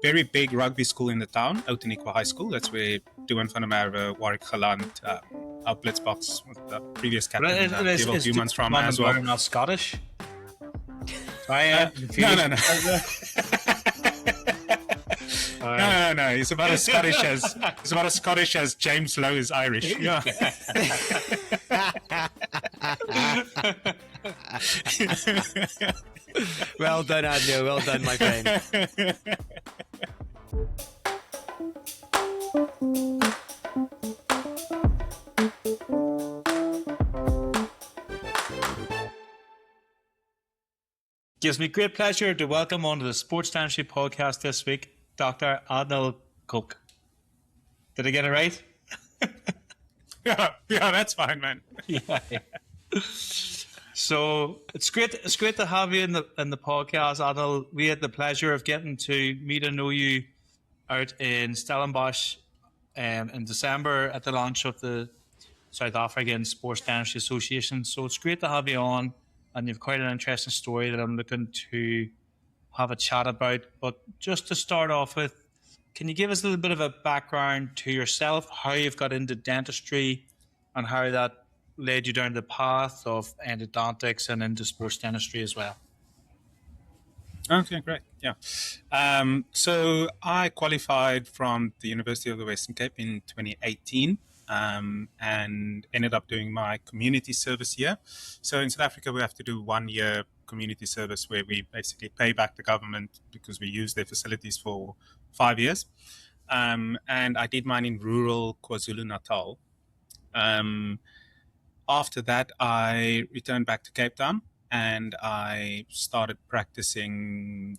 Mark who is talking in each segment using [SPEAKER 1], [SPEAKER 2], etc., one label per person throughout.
[SPEAKER 1] very big rugby school in the town, Outeniqua High School. That's where Duan van der Merwe, Warwick Geland, our Blitzbox, the previous captain, Devil Humans from as well.
[SPEAKER 2] Not Scottish?
[SPEAKER 1] No. No. He's about as Scottish as James Lowe is Irish. Yeah.
[SPEAKER 3] Well done, Adnill. Well done, my friend.
[SPEAKER 2] Gives me great pleasure to welcome onto the Sports Dentistry podcast this week, Dr. Adnill Kock. Did I get it right?
[SPEAKER 1] Yeah, that's fine, man.
[SPEAKER 2] Yeah. So it's great to have you in the podcast, Adnill. We had the pleasure of getting to meet and know you out in Stellenbosch in December at the launch of the South African Sports Dentistry Association. So it's great to have you on, and you've quite an interesting story that I'm looking to have a chat about. But just to start off with, can you give us a little bit of a background to yourself, how you've got into dentistry and how that led you down the path of endodontics and into sports dentistry as well?
[SPEAKER 1] Okay, great. Yeah. So I qualified from the University of the Western Cape in 2018 and ended up doing my community service year. So in South Africa, we have to do 1 year community service where we basically pay back the government because we use their facilities for 5 years. And I did mine in rural KwaZulu-Natal. After that, I returned back to Cape Town and I started practicing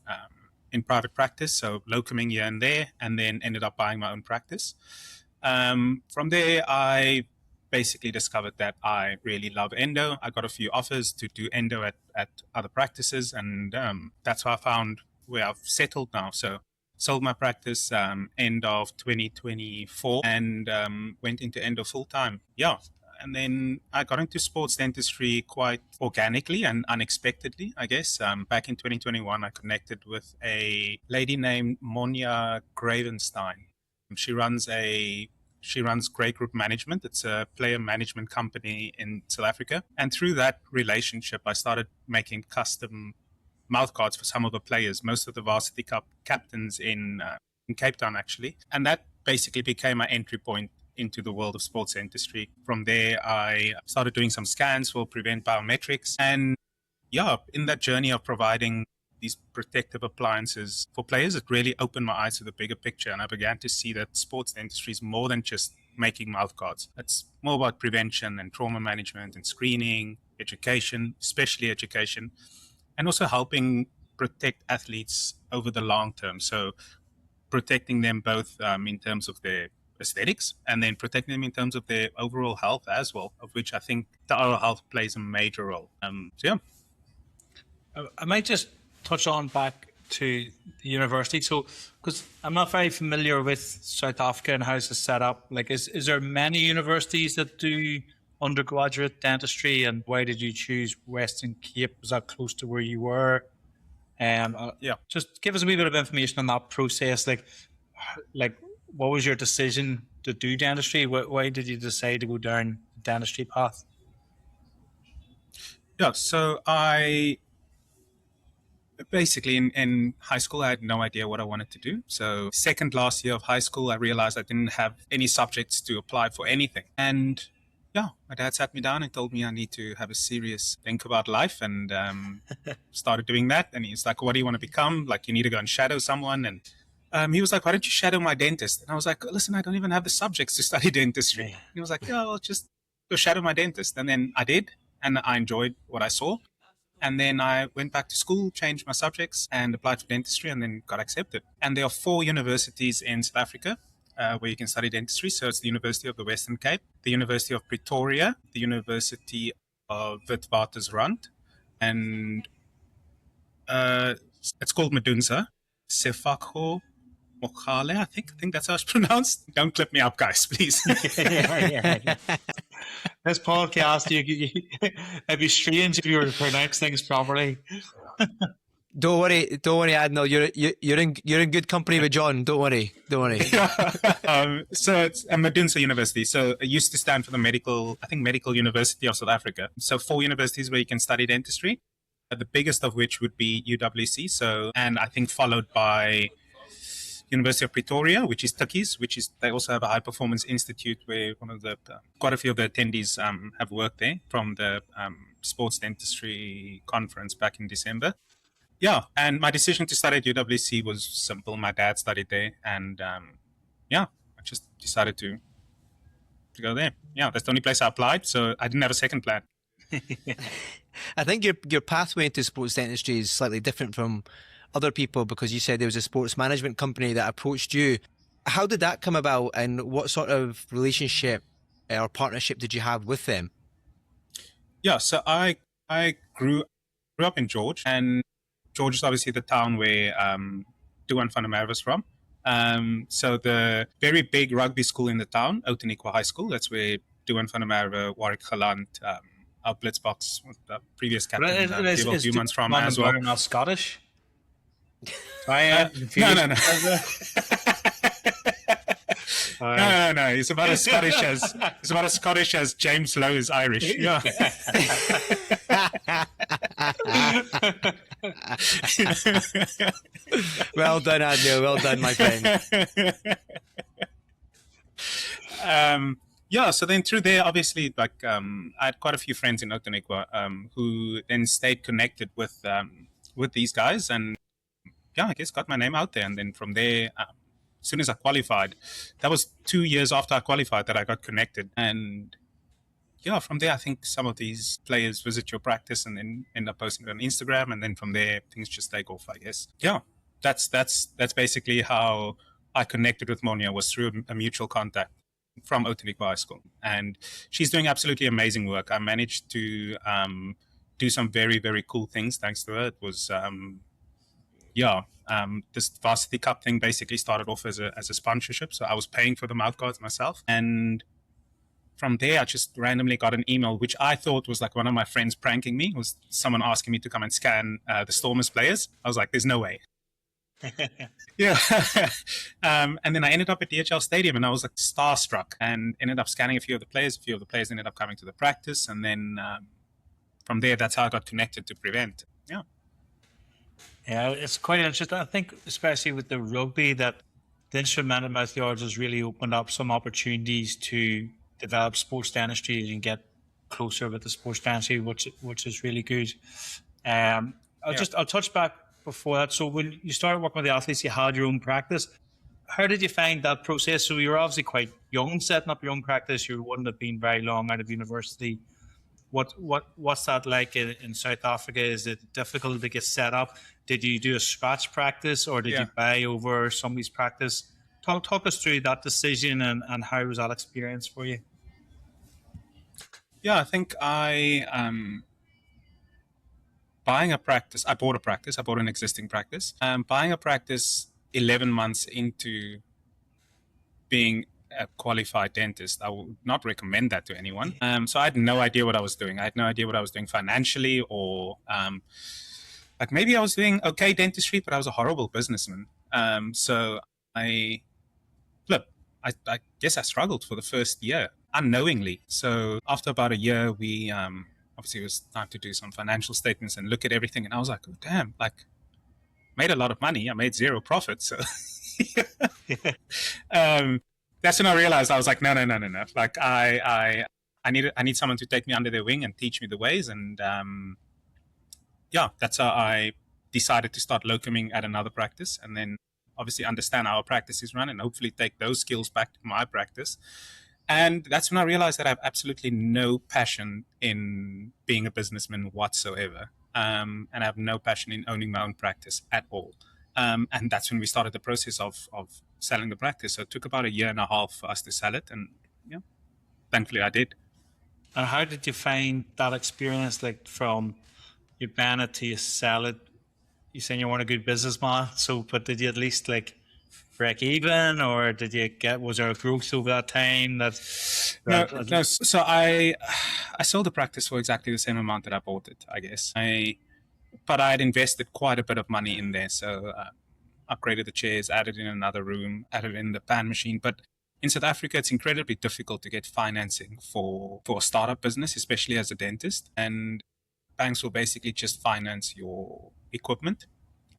[SPEAKER 1] in private practice, so locuming here and there, and then ended up buying my own practice. From there, I basically discovered that I really love endo. I got a few offers to do endo at other practices, and that's how I found where I've settled now. So sold my practice end of 2024 and went into endo full time. Yeah. And then I got into sports dentistry quite organically and unexpectedly, I guess. Back in 2021, I connected with a lady named Monia Gravenstein. She runs Grey Group Management. It's a player management company in South Africa. And through that relationship, I started making custom mouthguards for some of the players, most of the varsity cup captains in Cape Town, actually. And that basically became my entry point into the world of sports dentistry. From there, I started doing some scans for Prevent Biometrics. And yeah, in that journey of providing these protective appliances for players, it really opened my eyes to the bigger picture. And I began to see that sports dentistry is more than just making mouthguards. It's more about prevention and trauma management and screening, education, especially education, and also helping protect athletes over the long term. So protecting them both in terms of their aesthetics and then protecting them in terms of their overall health as well, of which I think the oral health plays a major role. So yeah.
[SPEAKER 2] I might just touch on back to the university. So, because I'm not very familiar with South Africa and how it's set up. Like, is there many universities that do undergraduate dentistry, and why did you choose Western Cape? Was that close to where you were?
[SPEAKER 1] Yeah.
[SPEAKER 2] Just give us a wee bit of information on that process. Like what was your decision to do dentistry? Why did you decide to go down the dentistry path?
[SPEAKER 1] Yeah, so I basically in high school, I had no idea what I wanted to do. So second last year of high school, I realized I didn't have any subjects to apply for anything. And yeah, my dad sat me down and told me I need to have a serious think about life, and started doing that. And he's like, what do you want to become? Like, you need to go and shadow someone. And he was like, why don't you shadow my dentist? And I was like, listen, I don't even have the subjects to study dentistry. And he was like, yeah, well, just go shadow my dentist. And then I did, and I enjoyed what I saw. And then I went back to school, changed my subjects, and applied for dentistry, and then got accepted. And there are 4 universities in South Africa where you can study dentistry. So it's the University of the Western Cape, the University of Pretoria, the University of Witwatersrand, and it's called Medunsa, Sefako Mogale, I think that's how it's pronounced. Don't clip me up, guys, please.
[SPEAKER 2] Yeah. This podcast, it'd be strange if you were to pronounce things properly.
[SPEAKER 3] Don't worry, Adnill. You're in good company with John. Don't worry.
[SPEAKER 1] So it's Medunsa University. So it used to stand for Medical University of South Africa. So 4 universities where you can study dentistry. The biggest of which would be UWC. So, and I think followed by University of Pretoria, which is Tukkies, they also have a high performance institute where quite a few of the attendees have worked there from the Sports Dentistry Conference back in December. Yeah, and my decision to study at UWC was simple. My dad studied there, and I just decided to go there. Yeah, that's the only place I applied, so I didn't have a second plan.
[SPEAKER 3] I think your pathway into sports dentistry is slightly different from other people, because you said there was a sports management company that approached you. How did that come about, and what sort of relationship or partnership did you have with them?
[SPEAKER 1] Yeah, so I grew up in George, and George is obviously the town where Duan van der Merwe is from. So the very big rugby school in the town, Outeniqua High School, that's where Duan van der Merwe, Warwick Geland, our Blitzbox, the previous captain, Dewald Humans from as well.
[SPEAKER 2] Not Scottish?
[SPEAKER 1] No. No. He's about as Scottish as James Lowe is Irish. Yeah.
[SPEAKER 3] Well done, Adnill. Well done, my friend.
[SPEAKER 1] So then through there, obviously, I had quite a few friends in Outeniqua who then stayed connected with these guys, and I guess got my name out there. And then from there, as soon as I qualified, that was 2 years after I qualified that I got connected. And from there, I think some of these players visit your practice and then end up posting it on Instagram. And then from there, things just take off, I guess. Yeah, that's basically how I connected with Monia, was through a mutual contact from Outeniqua High School. And she's doing absolutely amazing work. I managed to do some very, very cool things thanks to her. It was... this Varsity Cup thing basically started off as a sponsorship. So I was paying for the mouthguards myself. And from there, I just randomly got an email, which I thought was like one of my friends pranking me. It was someone asking me to come and scan the Stormers players. I was like, there's no way. Yeah. And then I ended up at DHL Stadium, and I was like starstruck, and ended up scanning a few of the players. A few of the players ended up coming to the practice. And then from there, that's how I got connected to Prevent. Yeah.
[SPEAKER 2] Yeah, it's quite interesting. I think, especially with the rugby, that the instrumental mouth yards has really opened up some opportunities to develop sports dentistry and get closer with the sports dentistry, which is really good. I'll touch back before that. So when you started working with the athletes, you had your own practice. How did you find that process? So you were obviously quite young setting up your own practice. You wouldn't have been very long out of university. What's that like in South Africa? Is it difficult to get set up? Did you do a scratch practice, or did you buy over somebody's practice? Talk us through that decision and how was that experience for you?
[SPEAKER 1] Yeah, I think I buying a practice. I bought an existing practice. Buying a practice 11 months into being a qualified dentist, I would not recommend that to anyone. So I had no idea what I was doing. I had no idea what I was doing financially, or like maybe I was doing okay dentistry, but I was a horrible businessman. So I guess I struggled for the first year unknowingly. So after about a year, we obviously it was time to do some financial statements and look at everything. And I was like, oh, damn, like made a lot of money. I made zero profit. So that's when I realized, I was like, no. Like I need someone to take me under their wing and teach me the ways. And that's how I decided to start locuming at another practice, and then obviously understand how our practice is run and hopefully take those skills back to my practice. And that's when I realized that I have absolutely no passion in being a businessman whatsoever. And I have no passion in owning my own practice at all. And that's when we started the process of selling the practice. So it took about 1.5 years for us to sell it. And thankfully I did.
[SPEAKER 2] And how did you find that experience, like from you ban it to you sell it? You saying you weren't a good businessman, but did you at least like break even, or was there a growth over that time? No.
[SPEAKER 1] So I sold the practice for exactly the same amount that I bought it, I guess. but I had invested quite a bit of money in there. So upgraded the chairs, added in another room, added in the pan machine. But in South Africa, it's incredibly difficult to get financing for a startup business, especially as a dentist. And banks will basically just finance your equipment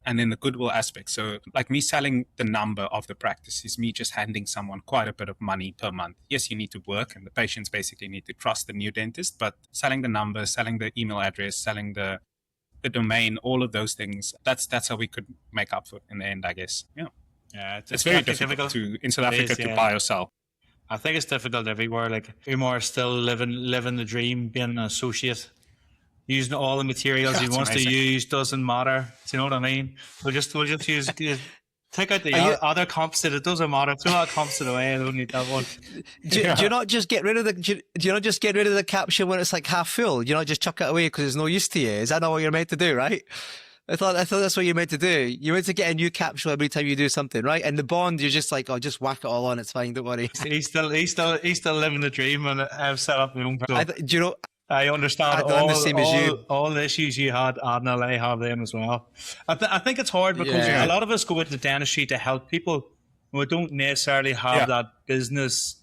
[SPEAKER 1] and then the goodwill aspect. So like me selling the number of the practice is me just handing someone quite a bit of money per month. Yes, you need to work and the patients basically need to trust the new dentist, but selling the number, selling the email address, selling the domain, all of those things, that's how we could make up for it in the end, I guess. Yeah.
[SPEAKER 2] Yeah,
[SPEAKER 1] It's very difficult in South Africa to buy or sell.
[SPEAKER 2] I think it's difficult everywhere. Like Umar is still living the dream, being an associate, using all the materials he wants to use. Doesn't matter. Do you know what I mean? We'll just use take out the other composite. It doesn't matter. Throw that composite away. I don't need that one.
[SPEAKER 3] Do you not just get rid of the? Do you not just get rid of the capsule when it's like half full? You not just chuck it away because it's no use to you. Is that not what you're meant to do? Right? I thought that's what you're meant to do. You're meant to get a new capsule every time you do something, right? And the bond, you're just like, oh, just whack it all on. It's fine. Don't worry.
[SPEAKER 2] He's still living the dream, and I've set up my own.
[SPEAKER 3] Do you know?
[SPEAKER 2] I understand all the issues you had, Adnill. I have them as well. I think it's hard because a lot of us go into dentistry to help people. We don't necessarily have that business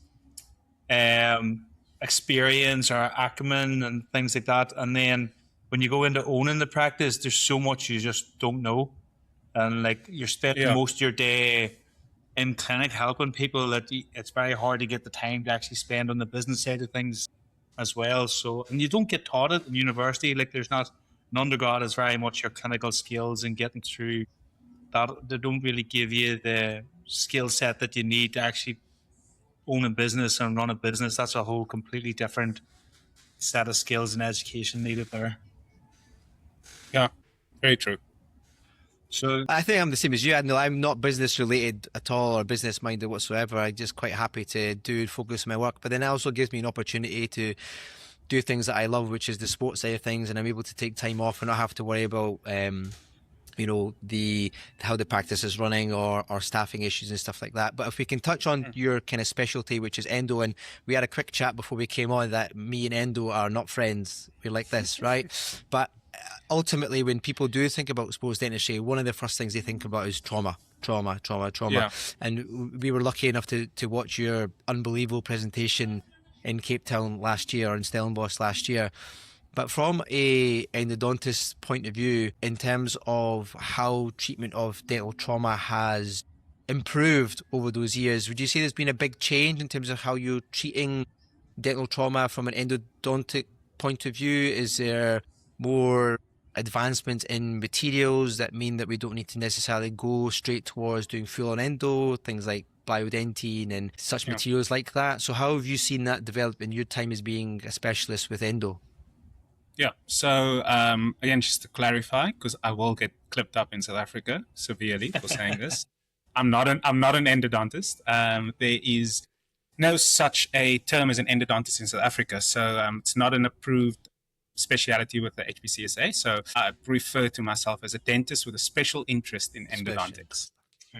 [SPEAKER 2] experience or acumen and things like that. And then when you go into owning the practice, there's so much you just don't know. And like you're spending most of your day in clinic helping people that it's very hard to get the time to actually spend on the business side of things as well. So, and you don't get taught it in university. Like there's not, an undergrad is very much your clinical skills and getting through that. They don't really give you the skill set that you need to actually own a business and run a business. That's a whole completely different set of skills and education needed there.
[SPEAKER 1] Yeah, very true.
[SPEAKER 2] So
[SPEAKER 3] I think I'm the same as you, Adnill. I'm not business related at all or business minded whatsoever. I'm just quite happy to focus on my work. But then it also gives me an opportunity to do things that I love, which is the sports side of things, and I'm able to take time off and not have to worry about how the practice is running or staffing issues and stuff like that. But if we can touch on your kind of specialty, which is endo, and we had a quick chat before we came on that me and endo are not friends. We're like this, right? But ultimately, when people do think about sports dentistry, one of the first things they think about is trauma. Yeah. And we were lucky enough to watch your unbelievable presentation in Cape Town last year, or in Stellenbosch last year. But from a endodontist point of view, in terms of how treatment of dental trauma has improved over those years, would you say there's been a big change in terms of how you're treating dental trauma from an endodontic point of view? Is there more advancements in materials that mean that we don't need to necessarily go straight towards doing full-on endo, things like biodentine and such materials like that? So how have you seen that develop in your time as being a specialist with endo?
[SPEAKER 1] Yeah. So again, just to clarify, because I will get clipped up in South Africa severely for saying this, I'm not an endodontist. There is no such a term as an endodontist in South Africa. So it's not an approved speciality with the HPCSA. So I refer to myself as a dentist with a special interest in endodontics.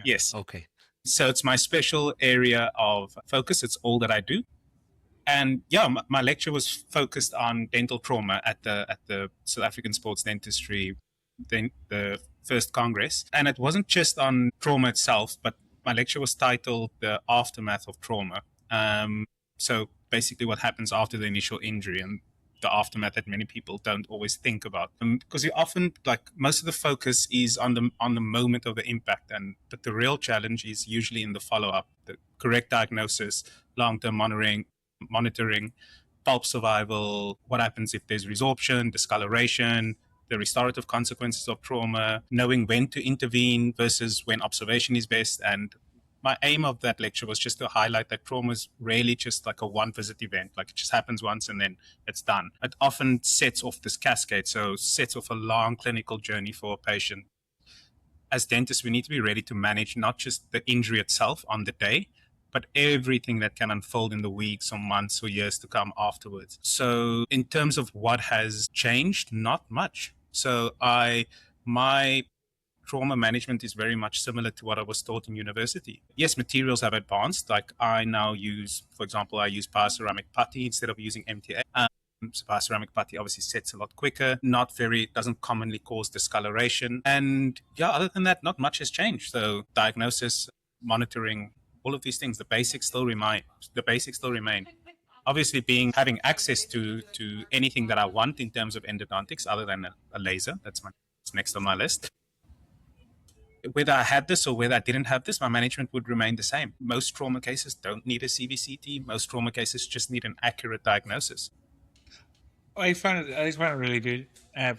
[SPEAKER 1] Yes.
[SPEAKER 3] Okay.
[SPEAKER 1] So it's my special area of focus. It's all that I do. And my lecture was focused on dental trauma at the South African Sports Dentistry, the first Congress. And it wasn't just on trauma itself, but my lecture was titled The Aftermath of Trauma. So basically what happens after the initial injury and the aftermath that many people don't always think about. Because you often, most of the focus is on the moment of the impact, but the real challenge is usually in the follow-up, the correct diagnosis, long-term monitoring, pulp survival, what happens if there's resorption, discoloration, the restorative consequences of trauma, knowing when to intervene versus when observation is best. And my aim of that lecture was just to highlight that trauma is rarely just like a one-visit event. Like it just happens once and then it's done. It often sets off this cascade, so sets off a long clinical journey for a patient. As dentists, we need to be ready to manage not just the injury itself on the day, but everything that can unfold in the weeks or months or years to come afterwards. So in terms of what has changed, not much. So my trauma management is very much similar to what I was taught in university. Yes, materials have advanced. Like I now use, for example, I use bioceramic putty instead of using MTA. ceramic putty obviously sets a lot quicker, doesn't commonly cause discoloration. And yeah, other than that, not much has changed. So diagnosis, monitoring, all of these things, the basics still remain. Obviously, having access to anything that I want in terms of endodontics, other than a laser, that's next on my list. Whether I had this or whether I didn't have this, my management would remain the same. Most trauma cases don't need a CVCT. Most trauma cases just need an accurate diagnosis.
[SPEAKER 2] I found it a really good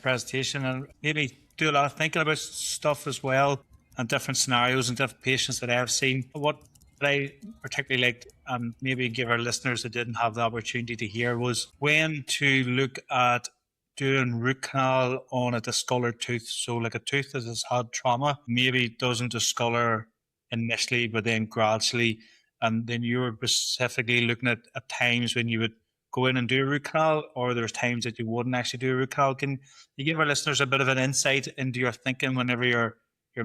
[SPEAKER 2] presentation, and maybe do a lot of thinking about stuff as well, and different scenarios and different patients that I've seen. What I particularly liked, and maybe give our listeners that didn't have the opportunity to hear, was when to look at doing root canal on a discolored tooth. So like a tooth that has had trauma, maybe doesn't discolor initially, but then gradually. And then you were specifically looking at times when you would go in and do a root canal, or there's times that you wouldn't actually do a root canal. Can you give our listeners a bit of an insight into your thinking whenever you're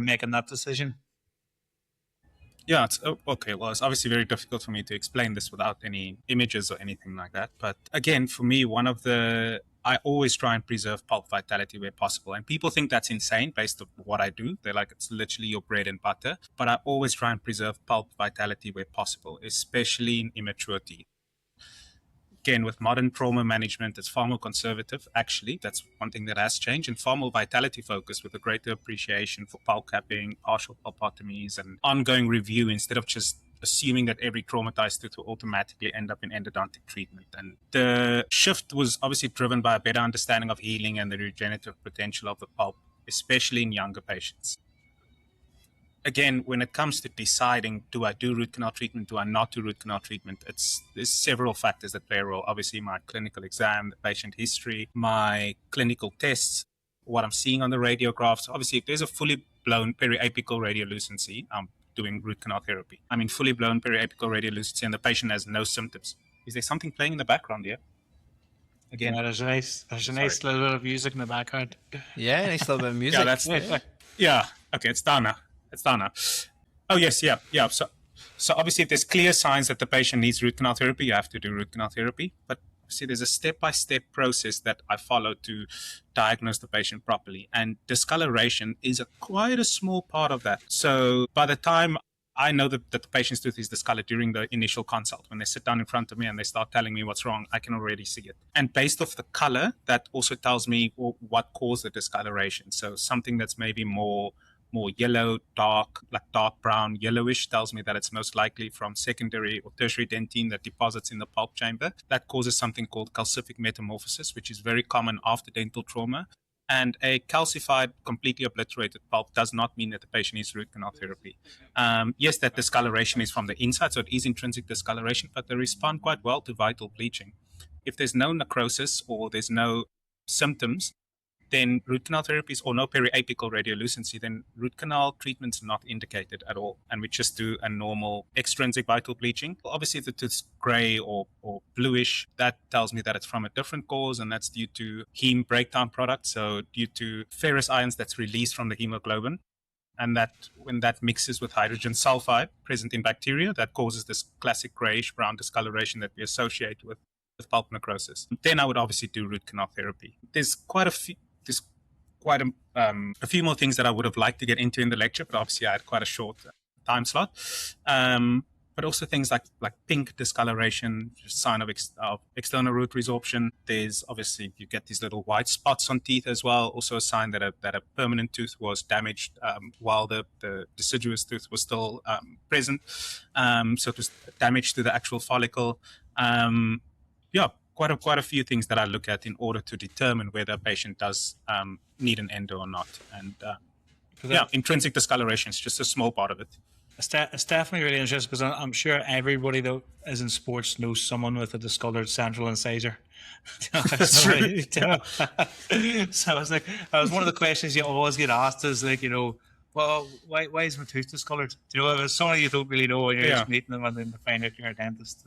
[SPEAKER 2] making that decision?
[SPEAKER 1] Yeah, okay. Well, it's obviously very difficult for me to explain this without any images or anything like that. But again, for me, I always try and preserve pulp vitality where possible. And people think that's insane based on what I do. They're like, it's literally your bread and butter. But I always try and preserve pulp vitality where possible, especially in immature teeth. Again, with modern trauma management, it's far more conservative. Actually, that's one thing that has changed, and far more vitality focused, with a greater appreciation for pulp capping, partial pulpotomies, and ongoing review, instead of just assuming that every traumatized tooth will automatically end up in endodontic treatment. And the shift was obviously driven by a better understanding of healing and the regenerative potential of the pulp, especially in younger patients. Again, when it comes to deciding, do I do root canal treatment, do I not do root canal treatment, there's several factors that play a role. Obviously, my clinical exam, the patient history, my clinical tests, what I'm seeing on the radiographs. Obviously, if there's a fully blown periapical radiolucency, I'm doing root canal therapy. I mean, fully blown periapical radiolucency, and the patient has no symptoms. Is there something playing in the background here? Again,
[SPEAKER 2] yeah, there's a nice little bit of music in the background.
[SPEAKER 3] Yeah, nice little bit of music.
[SPEAKER 1] Yeah. Okay, it's done now. Oh, yes, yeah. So obviously, if there's clear signs that the patient needs root canal therapy, you have to do root canal therapy. But see, there's a step-by-step process that I follow to diagnose the patient properly. And discoloration is quite a small part of that. So by the time I know that the patient's tooth is discolored during the initial consult, when they sit down in front of me and they start telling me what's wrong, I can already see it. And based off the color, that also tells me what caused the discoloration. So something that's maybe more yellow, dark brown, yellowish, tells me that it's most likely from secondary or tertiary dentine that deposits in the pulp chamber. That causes something called calcific metamorphosis, which is very common after dental trauma. And a calcified, completely obliterated pulp does not mean that the patient needs root canal therapy. Yes, that discoloration is from the inside, so it is intrinsic discoloration, but they respond quite well to vital bleaching. If there's no necrosis or there's no symptoms, then root canal therapies, or no periapical radiolucency, then root canal treatment's not indicated at all. And we just do a normal extrinsic vital bleaching. Obviously, if the tooth's gray or bluish, that tells me that it's from a different cause, and that's due to heme breakdown product. So due to ferrous ions that's released from the hemoglobin. And that when that mixes with hydrogen sulfide present in bacteria, that causes this classic grayish brown discoloration that we associate with pulp necrosis. Then I would obviously do root canal therapy. There's quite a few more things that I would have liked to get into in the lecture, but obviously I had quite a short time slot. But also things like pink discoloration, sign of external root resorption. There's obviously, you get these little white spots on teeth as well, also a sign that a permanent tooth was damaged while the deciduous tooth was still present. So it was damage to the actual follicle. Quite a few things that I look at in order to determine whether a patient does need an endo or not. And intrinsic discoloration is just a small part of it.
[SPEAKER 2] It's definitely really interesting, because I'm sure everybody that is in sports knows someone with a discolored central incisor.
[SPEAKER 1] That's true.
[SPEAKER 2] So that was one of the questions you always get asked, is like, well, why is my tooth discolored? If someone you don't really know and you're just meeting them and then find out you're a dentist.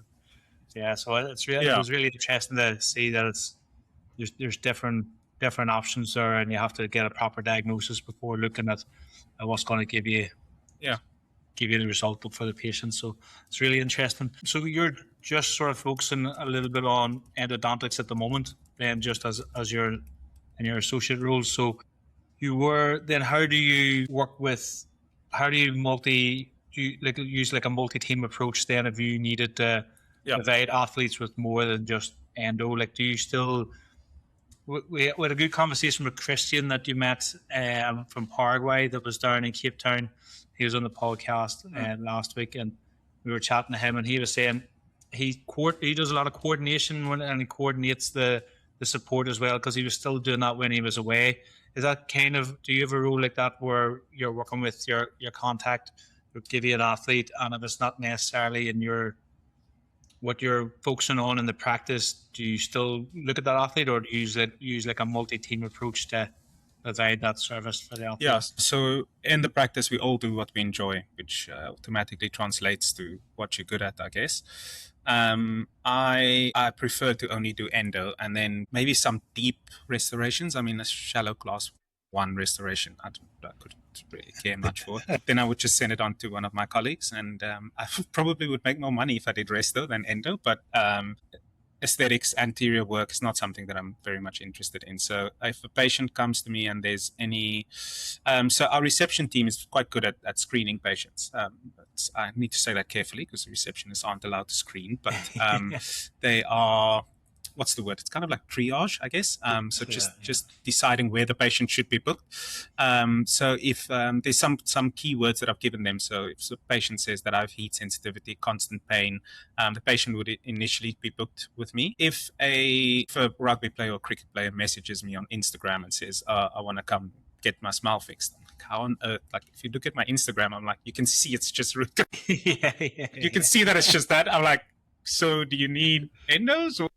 [SPEAKER 2] Yeah, so it was really interesting to see that there's different options there, and you have to get a proper diagnosis before looking at what's going to give you the result for the patient. So it's really interesting. So you're just sort of focusing a little bit on endodontics at the moment. just as your in your associate roles. So you were then. How do you work with? How do you use like a multi-team approach? Then, if you needed to
[SPEAKER 1] Yeah.
[SPEAKER 2] provide athletes with more than just endo, like do you still? We had a good conversation with Christian that you met from Paraguay that was down in Cape Town. He was on the podcast last week, and we were chatting to him, and he was saying he does a lot of coordination and he coordinates the support as well, because he was still doing that when he was away. Is that kind of, do you have a role like that where you're working with your contact who give you an athlete, and if it's not necessarily in your what you're focusing on in the practice, do you still look at that athlete, or do you use like a multi-team approach to provide that service for the athlete?
[SPEAKER 1] Yeah, so in the practice, we all do what we enjoy, which automatically translates to what you're good at, I guess. I prefer to only do endo and then maybe some deep restorations. I mean, a shallow class 1 restoration, I couldn't really care much for it. Then I would just send it on to one of my colleagues, and I probably would make more money if I did resto than endo, but aesthetics, anterior work is not something that I'm very much interested in. So if a patient comes to me and there's any, so our reception team is quite good at screening patients. I need to say that carefully because receptionists aren't allowed to screen, but they are, what's the word? It's kind of like triage, I guess. So just deciding where the patient should be booked. So if there's some keywords that I've given them. So if the patient says that I have heat sensitivity, constant pain, the patient would initially be booked with me. If a rugby player or cricket player messages me on Instagram and says, I want to come get my smile fixed, I'm like, how on earth? Like, if you look at my Instagram, I'm like, you can see it's just you can see that it's just that. I'm like, so do you need endos? Or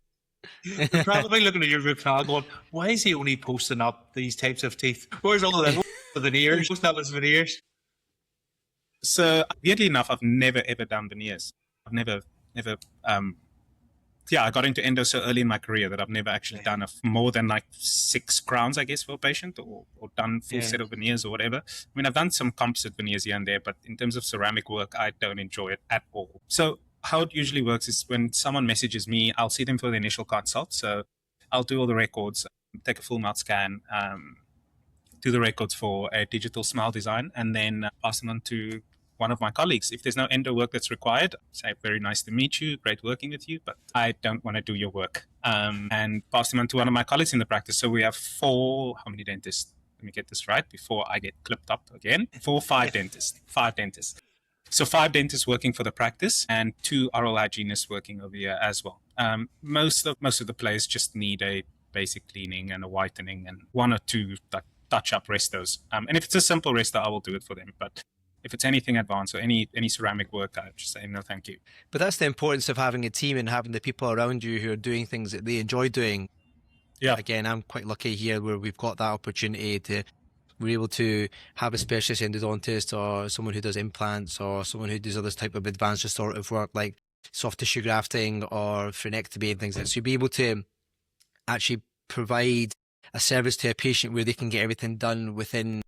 [SPEAKER 2] You're probably looking at your reply going, why is he only posting up these types of teeth? Where's all of this for the veneers? Posting up his veneers.
[SPEAKER 1] So weirdly enough, I've never ever done veneers. I've never I got into endo so early in my career that I've never actually done more than like 6 crowns, I guess, for a patient, or done full set of veneers or whatever. I mean, I've done some composite veneers here and there, but in terms of ceramic work, I don't enjoy it at all. So how it usually works is when someone messages me, I'll see them for the initial consult. So I'll do all the records, take a full mouth scan, do the records for a digital smile design, and then pass them on to one of my colleagues. If there's no endo work that's required, say, very nice to meet you, great working with you, but I don't want to do your work. And pass them on to one of my colleagues in the practice. So we have 4, how many dentists? Let me get this right before I get clipped up again. 5 dentists. 5 dentists. So 5 dentists working for the practice and 2 oral hygienists working over here as well. Most of the players just need a basic cleaning and a whitening and 1 or 2 touch-up restos. And if it's a simple resto, I will do it for them. But if it's anything advanced or any ceramic work, I just say no, thank you.
[SPEAKER 3] But that's the importance of having a team and having the people around you who are doing things that they enjoy doing.
[SPEAKER 1] Yeah.
[SPEAKER 3] Again, I'm quite lucky here where we've got that opportunity to, we're able to have a specialist endodontist or someone who does implants or someone who does other type of advanced restorative work like soft tissue grafting or frenectomy and things like that. So you'll be able to actually provide a service to a patient where they can get everything done within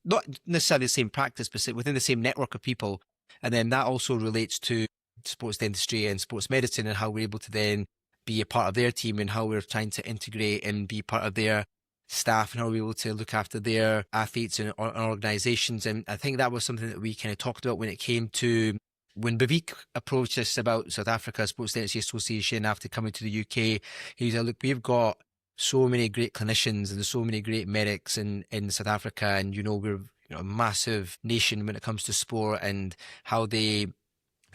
[SPEAKER 3] not necessarily the same practice, but within the same network of people. And then that also relates to sports dentistry and sports medicine and how we're able to then be a part of their team and how we're trying to integrate and be part of their staff and how we're able to look after their athletes and organizations. And I think that was something that we kind of talked about when it came to when Bavik approached us about South Africa Sports Dentistry Association after coming to the UK. He said, look, we've got so many great clinicians and there's so many great medics in South Africa, and we're a massive nation when it comes to sport and how they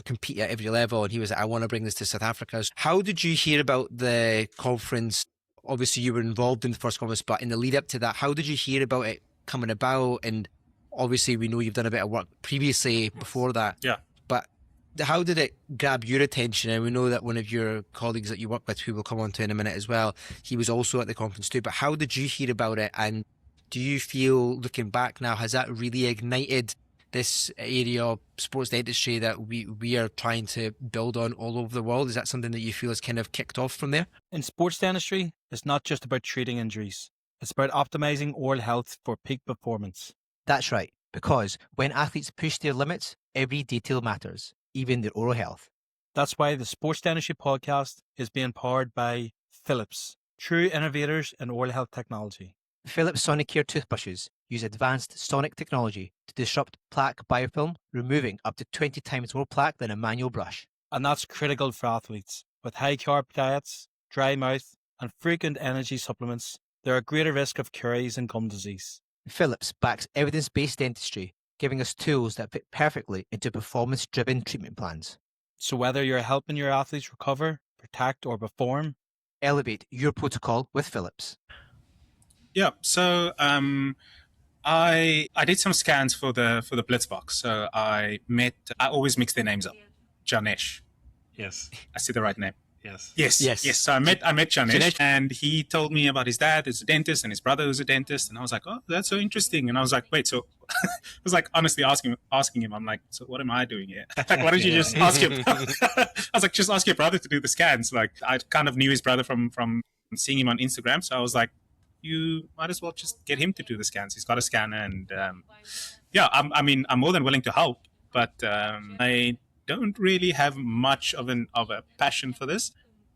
[SPEAKER 3] compete at every level. And he was like, I want to bring this to South Africa. How did you hear about the conference? Obviously you were involved in the first conference, but in the lead up to that, how did you hear about it coming about? And obviously we know you've done a bit of work previously before that.
[SPEAKER 1] Yeah.
[SPEAKER 3] But how did it grab your attention? And we know that one of your colleagues that you work with, who we'll come on to in a minute as well, he was also at the conference too. But how did you hear about it? And do you feel, looking back now, has that really ignited this area of sports dentistry that we are trying to build on all over the world? Is that something that you feel has kind of kicked off from there?
[SPEAKER 4] In sports dentistry, it's not just about treating injuries. It's about optimizing oral health for peak performance.
[SPEAKER 5] That's right, because when athletes push their limits, every detail matters, even their oral health.
[SPEAKER 4] That's why the Sports Dentistry podcast is being powered by Philips. True innovators in oral health technology.
[SPEAKER 5] Philips Sonicare toothbrushes use advanced sonic technology to disrupt plaque biofilm, removing up to 20 times more plaque than a manual brush.
[SPEAKER 4] And that's critical for athletes. With high carb diets, dry mouth, and frequent energy supplements, they're at greater risk of caries and gum disease.
[SPEAKER 5] Philips backs evidence-based dentistry, giving us tools that fit perfectly into performance-driven treatment plans.
[SPEAKER 4] So whether you're helping your athletes recover, protect, or perform,
[SPEAKER 5] Elevate your protocol with Philips.
[SPEAKER 1] Yeah. So I did some scans for the Blitzbox. So I always mix their names up. Janesh.
[SPEAKER 2] Yes.
[SPEAKER 1] I see the right name.
[SPEAKER 2] Yes.
[SPEAKER 1] Yes. So I met Janesh, and he told me about his dad who's a dentist and his brother who's a dentist, and I was like, oh, that's so interesting. And I was like, wait, so I was like honestly asking him, I'm like, so what am I doing here? Like, why don't you just ask him? I was like, just ask your brother to do the scans. Like, I kind of knew his brother from seeing him on Instagram, so I was like, you might as well just get him to do the scans. He's got a scanner, and I'm more than willing to help, but I don't really have much of a passion for this.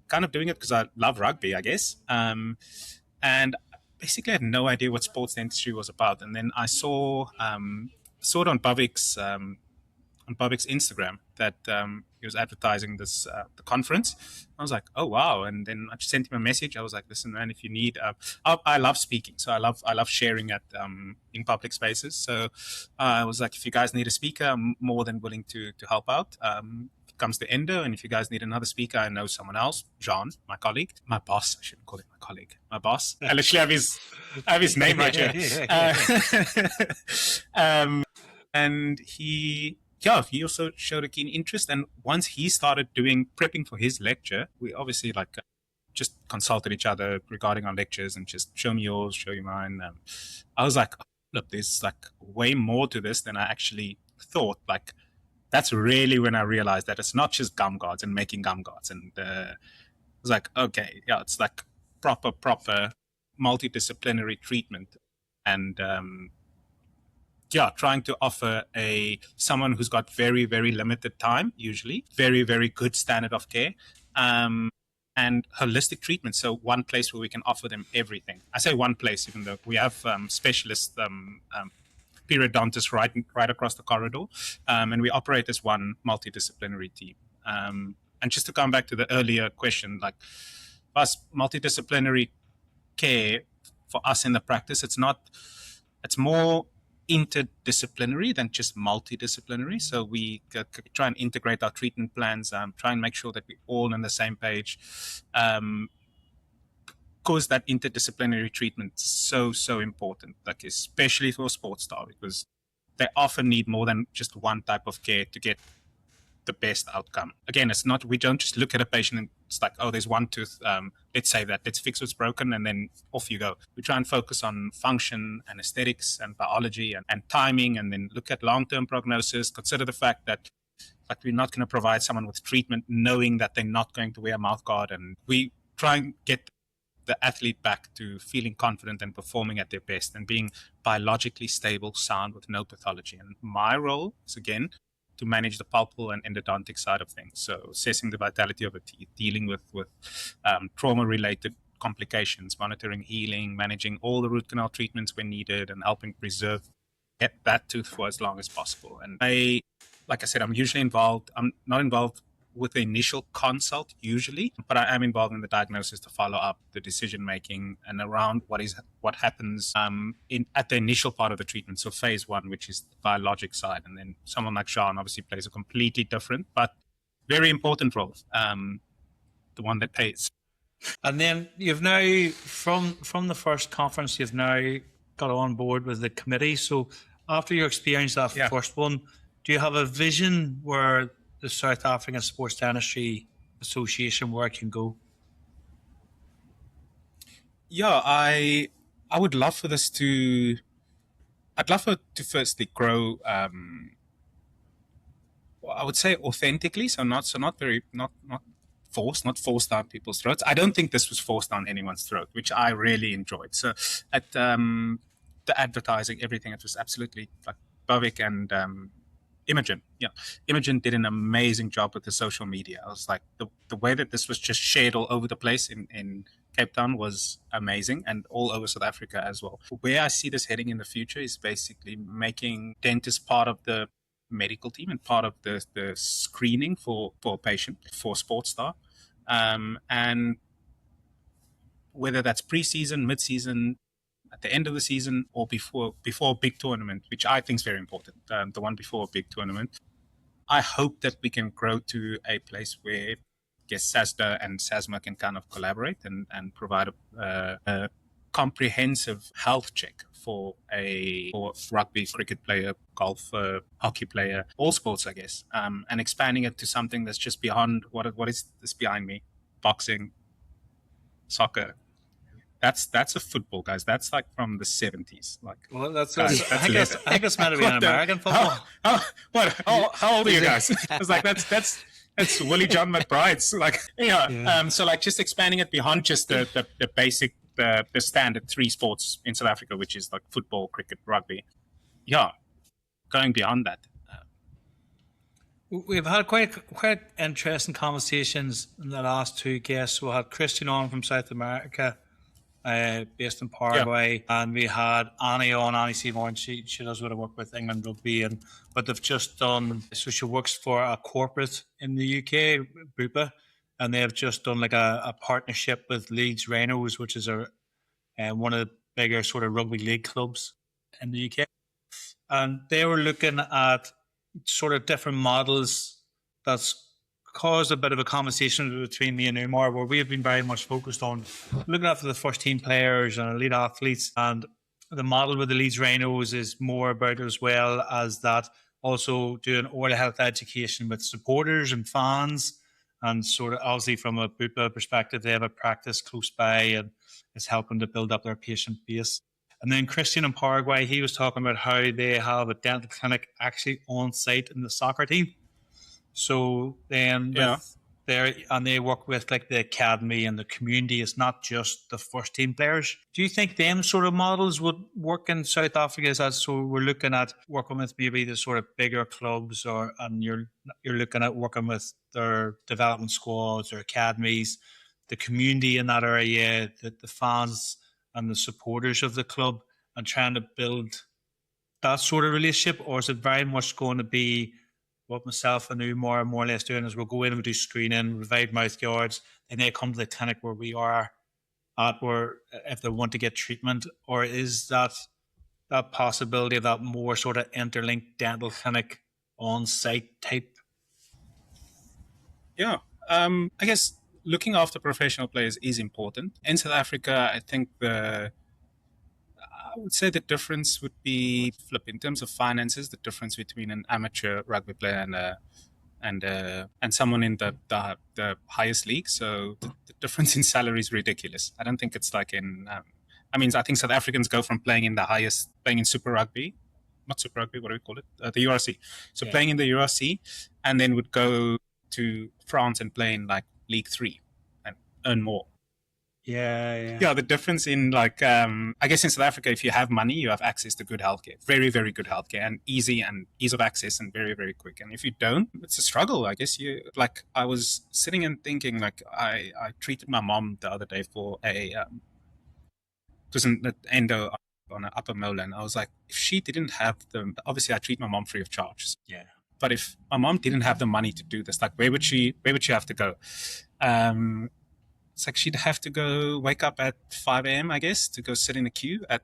[SPEAKER 1] Kind of doing it because I love rugby, I guess. And basically, I had no idea what sports dentistry was about. And then I saw it on Bavic's Instagram that he was advertising this the conference. I was like, oh wow! And then I just sent him a message. I was like, listen, man, if you need, I love speaking, so I love sharing at in public spaces. So I was like, if you guys need a speaker, I'm more than willing to help out. If it comes to Endo, and if you guys need another speaker, I know someone else, John, my colleague, my boss. I shouldn't call him my colleague, my boss. I literally have his name right here. And he also showed a keen interest. And once he started prepping for his lecture, we obviously just consulted each other regarding our lectures and just show me yours, show you mine. I was like, look, there's way more to this than I actually thought. That's really when I realized that it's not just gum guards and making gum guards. And I was like, okay, yeah, it's proper multidisciplinary treatment. And trying to offer someone who's got very, very limited time, usually very, very good standard of care, and holistic treatment. So one place where we can offer them everything. I say one place, even though we have specialist periodontists right across the corridor, and we operate as one multidisciplinary team. And just to come back to the earlier question, us multidisciplinary care for us in the practice, it's more interdisciplinary than just multidisciplinary. So we try and integrate our treatment plans, try and make sure that we're all on the same page. Because that interdisciplinary treatment is so important, especially for sports star, because they often need more than just one type of care to get the best outcome. Again, we don't just look at a patient and it's like, oh, there's one tooth, let's save that, let's fix what's broken, and then off you go. We try and focus on function and aesthetics and biology and timing, and then look at long-term prognosis, consider the fact that we're not going to provide someone with treatment knowing that they're not going to wear a mouth guard, and we try and get the athlete back to feeling confident and performing at their best and being biologically stable, sound with no pathology. And my role is, again, to manage the pulpal and endodontic side of things. So assessing the vitality of a teeth, dealing with trauma-related complications, monitoring healing, managing all the root canal treatments when needed, and helping preserve that tooth for as long as possible. And like I said, I'm usually involved. I'm not involved with the initial consult usually, but I am involved in the diagnosis, the follow-up, the decision-making, and around what happens at the initial part of the treatment. So phase one, which is the biologic side. And then someone like Sean obviously plays a completely different, but very important role, the one that pays.
[SPEAKER 2] And then you've now, from the first conference, you've now got on board with the committee. So after your experience that first one, do you have a vision where the South African Sports Dentistry Association, where it can go?
[SPEAKER 1] Yeah, I would love for this I'd love for it to firstly grow, I would say authentically, so not forced down people's throats. I don't think this was forced down anyone's throat, which I really enjoyed. So at the advertising, everything, it was absolutely Bavic and Imogen. Yeah, Imogen did an amazing job with the social media. I was like, the way that this was just shared all over the place in Cape Town was amazing, and all over South Africa as well. Where I see this heading in the future is basically making dentists part of the medical team and part of the screening for a patient, for sports staff. And whether that's pre-season, mid-season, at the end of the season, or before a big tournament, which I think is very important, the one before a big tournament. I hope that we can grow to a place where, I guess, SASDA and SASMA can kind of collaborate and provide a comprehensive health check for rugby, cricket player, golf, hockey player, all sports, I guess, and expanding it to something that's just beyond what is this behind me, boxing, soccer. That's a football, guys. That's like from the 70s. Like,
[SPEAKER 2] Well, I
[SPEAKER 1] think
[SPEAKER 2] it's meant to be an American football.
[SPEAKER 1] How old are you guys? It's like that's Willie John McBride's. Like, so like just expanding it beyond just the basic the standard 3 sports in South Africa, which is like football, cricket, rugby. Yeah, going beyond that.
[SPEAKER 2] We've had quite interesting conversations in the last 2 guests. We had Christian on from South America, based in Paraguay, and we had Annie Seymour, and she does a bit of work with England Rugby, but they've just done, so she works for a corporate in the UK, Bupa, and they've just done like a partnership with Leeds Rhinos, which is one of the bigger sort of rugby league clubs in the UK, and they were looking at sort of different models that's caused a bit of a conversation between me and Umar, where we have been very much focused on looking after the first team players and elite athletes, and the model with the Leeds Rhinos is more about, as well as that, also doing oral health education with supporters and fans, and sort of obviously from a Bupa perspective, they have a practice close by and it's helping to build up their patient base. And then Christian in Paraguay, he was talking about how they have a dental clinic actually on site in the soccer team. So then they work with like the academy and the community. It's not just the first team players. Do you think them sort of models would work in South Africa? Is that, so we're looking at working with maybe the sort of bigger clubs, and you're looking at working with their development squads or academies, the community in that area, the fans and the supporters of the club, and trying to build that sort of relationship? Or is it very much going to be what myself and Umar are more or less doing, is we'll go in and we'll do screening, provide mouth guards, and they come to the clinic where we are at, where if they want to get treatment? Or is that possibility of that more sort of interlinked dental clinic on-site type?
[SPEAKER 1] Yeah, I guess looking after professional players is important. In South Africa, I think I would say the difference would be in terms of finances. The difference between an amateur rugby player and someone in the highest league. So the difference in salary is ridiculous. I don't think it's like in. I think South Africans go from playing in Super Rugby, not Super Rugby. What do we call it? The URC. So playing in the URC, and then would go to France and play in like League 3 and earn more. Yeah, the difference in like, I guess in South Africa, if you have money, you have access to good healthcare, very, very good healthcare, and ease of access, and very, very quick. And if you don't, it's a struggle. I guess I was sitting and thinking, like, I treated my mom the other day for it was an endo on an upper molar, and I was like, if she didn't have obviously I treat my mom free of charge.
[SPEAKER 2] Yeah.
[SPEAKER 1] But if my mom didn't have the money to do this, like, where would she have to go? It's like she'd have to go wake up at 5 a.m., I guess, to go sit in a queue at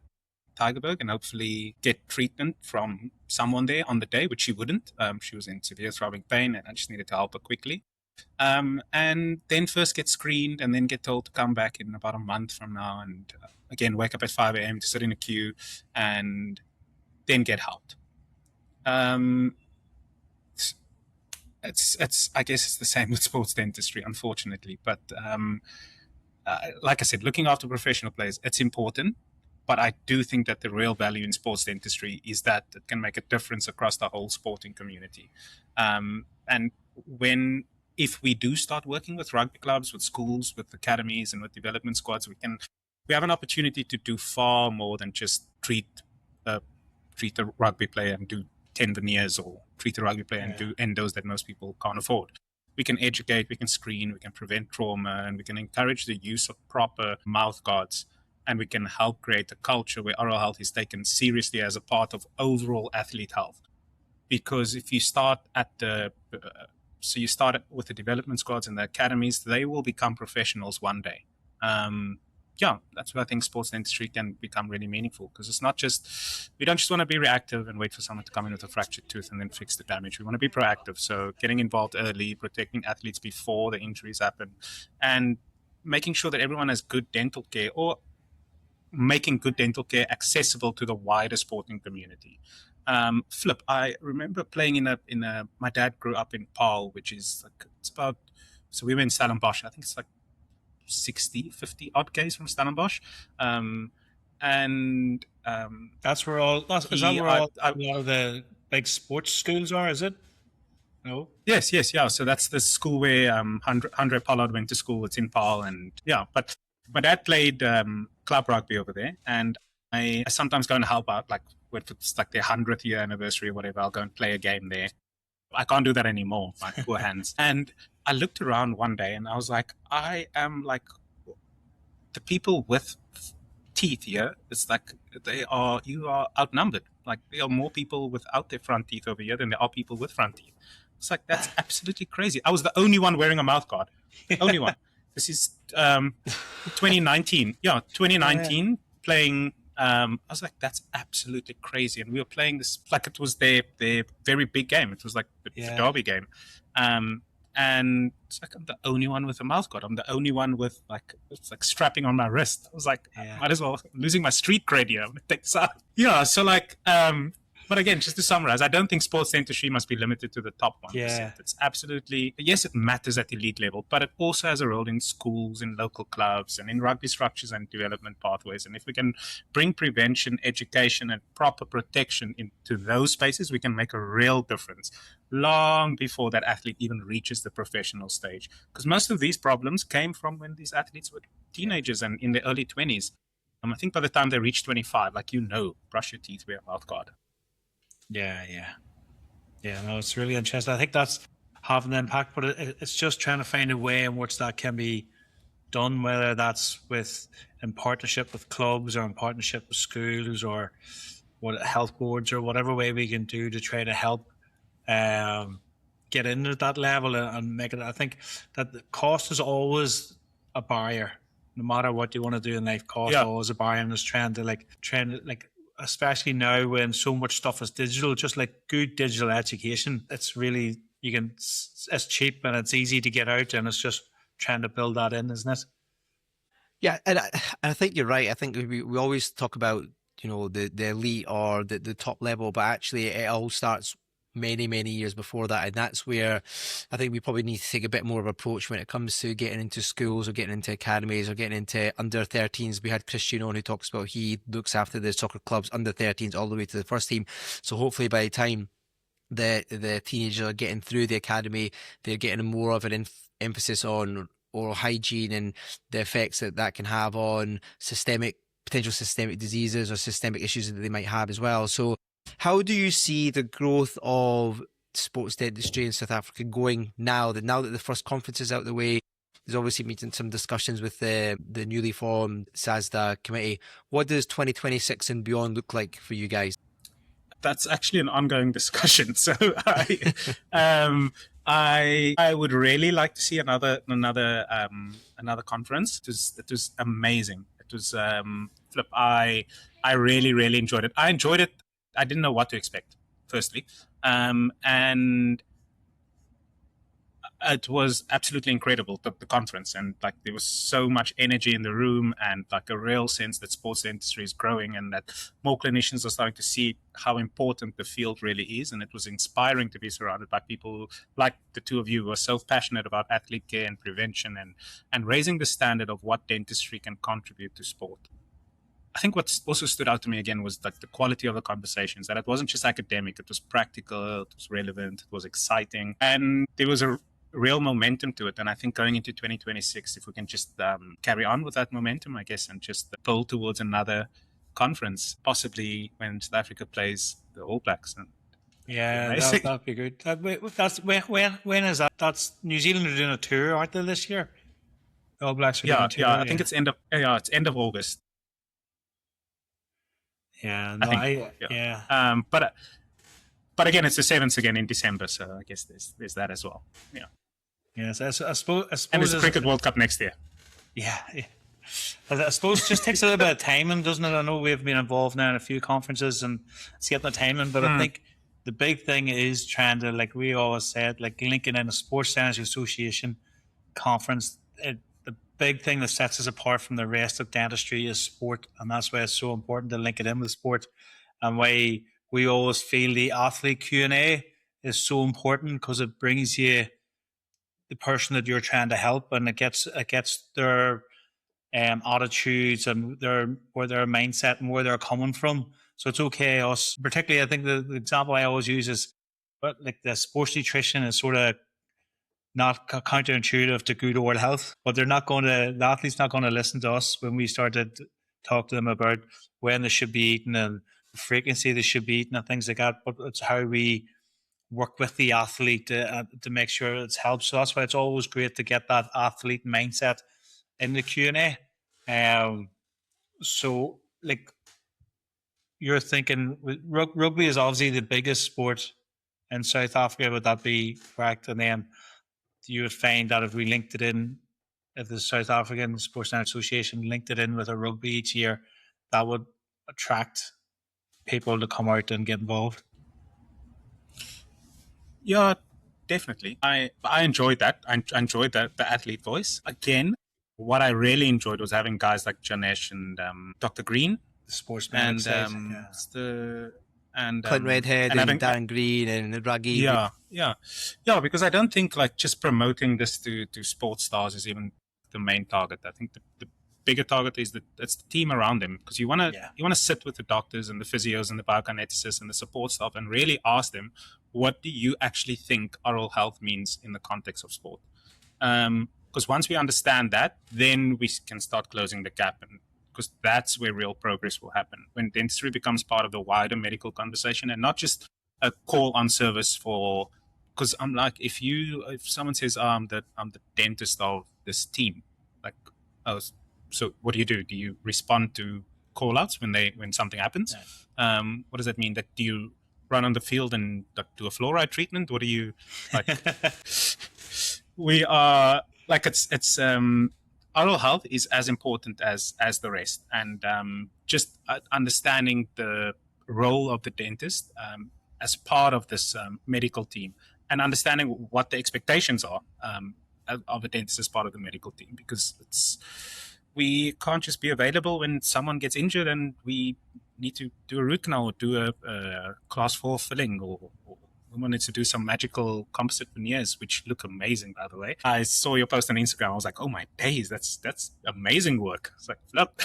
[SPEAKER 1] Tygerberg and hopefully get treatment from someone there on the day, which she wouldn't. She was in severe throbbing pain and I just needed to help her quickly. And then first get screened and then get told to come back in about a month from now, and again, wake up at 5 a.m. to sit in a queue and then get helped. It's I guess it's the same with sports dentistry, unfortunately. But like I said, looking after professional players, it's important. But I do think that the real value in sports dentistry is that it can make a difference across the whole sporting community. And if we do start working with rugby clubs, with schools, with academies, and with development squads, we have an opportunity to do far more than just treat a rugby player and do 10 veneers, or treat a rugby player and do endos that most people can't afford. we can educate, we can screen, we can prevent trauma, and we can encourage the use of proper mouth guards. And we can help create a culture where oral health is taken seriously as a part of overall athlete health. Because if you start at so you start with the development squads and the academies, they will become professionals one day. That's where I think sports dentistry can become really meaningful, because it's not just, we don't just want to be reactive and wait for someone to come in with a fractured tooth and then fix the damage. We want to be proactive. So getting involved early, protecting athletes before the injuries happen, and making sure that everyone has good dental care, or making good dental care accessible to the wider sporting community. Flip, I remember playing in a, my dad grew up in Paarl, which is like, it's about, so we were in Stellenbosch. I think it's like 50 odd Ks from Stellenbosch.
[SPEAKER 2] That's where all, is that where all a lot of the big sports schools are, is it? No?
[SPEAKER 1] Yes. Yeah. So that's the school where Andre Pollard went to school. It's in Paarl. And yeah, but my dad played club rugby over there. And I sometimes go and help out, like if it's like their 100th year anniversary or whatever, I'll go and play a game there. I can't do that anymore, my poor hands. And I looked around one day and I was like, I am like, the people with teeth here, it's like you are outnumbered. Like there are more people without their front teeth over here than there are people with front teeth. It's like, that's absolutely crazy. I was the only one wearing a mouth guard. Only one. This is 2019. Yeah, 2019, playing. I was like, that's absolutely crazy. And we were playing this like it was their very big game. It was like the derby game. And it's like, I'm the only one with a mouth guard. I'm the only one with like, it's like strapping on my wrist. I was like, I might as well, I'm losing my street cred here. I'm gonna take this out. Yeah. So like, but again, just to summarize, I don't think sports dentistry must be limited to the top 1%.
[SPEAKER 2] Yeah.
[SPEAKER 1] It's absolutely, yes, it matters at elite level, but it also has a role in schools, in local clubs, and in rugby structures and development pathways. And if we can bring prevention, education, and proper protection into those spaces, we can make a real difference long before that athlete even reaches the professional stage. Because most of these problems came from when these athletes were teenagers and in their early 20s. I think by the time they reach 25, like, brush your teeth, wear a mouth guard.
[SPEAKER 2] Yeah. No, it's really interesting. I think that's having an impact, but it's just trying to find a way in which that can be done, whether that's in partnership with clubs or in partnership with schools or health boards, or whatever way we can do to try to help get into that level and make it. I think that the cost is always a barrier, no matter what you want to do in life. Cost is always a barrier, and it's trying to especially now when so much stuff is digital, just like good digital education, it's really, it's cheap and it's easy to get out, and it's just trying to build that in, isn't it?
[SPEAKER 3] Yeah, and I think you're right. I think we always talk about, the elite or the top level, but actually it all starts many, many years before that. And that's where I think we probably need to take a bit more of an approach when it comes to getting into schools or getting into academies or getting into under 13s. We had Christian on who talks about he looks after the soccer clubs under 13s all the way to the first team. So hopefully by the time the teenagers are getting through the academy, they're getting more of an emphasis on oral hygiene and the effects that can have on potential systemic diseases or systemic issues that they might have as well. So how do you see the growth of sports dentistry in South Africa going now that the first conference is out of the way? There's obviously been some discussions with the newly formed SASDA committee. What does 2026 and beyond look like for you guys?
[SPEAKER 1] That's actually an ongoing discussion. So I would really like to see another conference. It was amazing. It was Flip. I really, really enjoyed it. I enjoyed it. I didn't know what to expect, firstly. And it was absolutely incredible, the conference. And like, there was so much energy in the room, and like a real sense that sports dentistry is growing and that more clinicians are starting to see how important the field really is. And it was inspiring to be surrounded by people like the two of you who are so passionate about athlete care and prevention and raising the standard of what dentistry can contribute to sport. I think what also stood out to me again was like the quality of the conversations, that it wasn't just academic, it was practical, it was relevant, it was exciting, and there was a real momentum to it. And I think going into 2026, if we can just carry on with that momentum, I guess, and just build towards another conference, possibly when South Africa plays the All Blacks. And
[SPEAKER 2] Yeah,
[SPEAKER 1] amazing.
[SPEAKER 2] that'd be good. That's when is that? That's New Zealand are doing a tour, aren't they, this year? The All Blacks are doing a tour.
[SPEAKER 1] I think it's end of August.
[SPEAKER 2] Yeah,
[SPEAKER 1] I
[SPEAKER 2] no,
[SPEAKER 1] think. But again, it's the 7th again in December, so I guess there's that as well. Yeah.
[SPEAKER 2] Yes, I suppose.
[SPEAKER 1] And there's the Cricket World Cup next year.
[SPEAKER 2] Yeah. I suppose it just takes a little bit of timing, doesn't it? I know we've been involved now in a few conferences and it's getting the timing, but I think the big thing is trying to, like we always said, like linking in a Sports Dentistry Association conference. The big thing that sets us apart from the rest of dentistry is sport, and that's why it's so important to link it in with sport, and why we always feel the athlete Q&A is so important, because it brings you the person that you're trying to help, and it gets their attitudes and their mindset and where they're coming from. So it's okay us, particularly I think the example I always use is, but like the sports nutrition is sort of not counterintuitive to good oral health, but the athlete's not going to listen to us when we started to talk to them about when they should be eating and the frequency they should be eating and things like that. But it's how we work with the athlete to make sure it's helped. So that's why it's always great to get that athlete mindset in the Q&A. So like you're thinking, rugby is obviously the biggest sport in South Africa. Would that be correct? And then you would find that if we linked it in, if the South African Sports Dentistry Association linked it in with a rugby each year, that would attract people to come out and get involved.
[SPEAKER 1] Yeah, definitely. I enjoyed that. I enjoyed the athlete voice. Again, what I really enjoyed was having guys like Janesh and Dr. Green,
[SPEAKER 2] the sportsman,
[SPEAKER 1] and
[SPEAKER 3] Clint Redhead and Darren Green and Raggy.
[SPEAKER 1] Yeah. Because I don't think like just promoting this to sports stars is even the main target. I think the bigger target is it's the team around them, because you want to sit with the doctors and the physios and the biokineticists and the support staff and really ask them, what do you actually think oral health means in the context of sport? Because once we understand that, then we can start closing the gap, and because that's where real progress will happen, when dentistry becomes part of the wider medical conversation and not just a call on service for. Because I'm like, if someone says, I'm the dentist of this team, like, oh, so what do? Do you respond to call outs when something happens? Yeah. What does that mean? That do you run on the field and do a fluoride treatment? What do you like? We are like, it's oral health is as important as the rest, and just understanding the role of the dentist as part of this medical team, and understanding what the expectations are of a dentist as part of the medical team, because we can't just be available when someone gets injured and we need to do a root canal or do a class 4 filling, or we wanted to do some magical composite veneers, which look amazing, by the way. I saw your post on Instagram. I was like, oh my days, that's amazing work. It's like, look,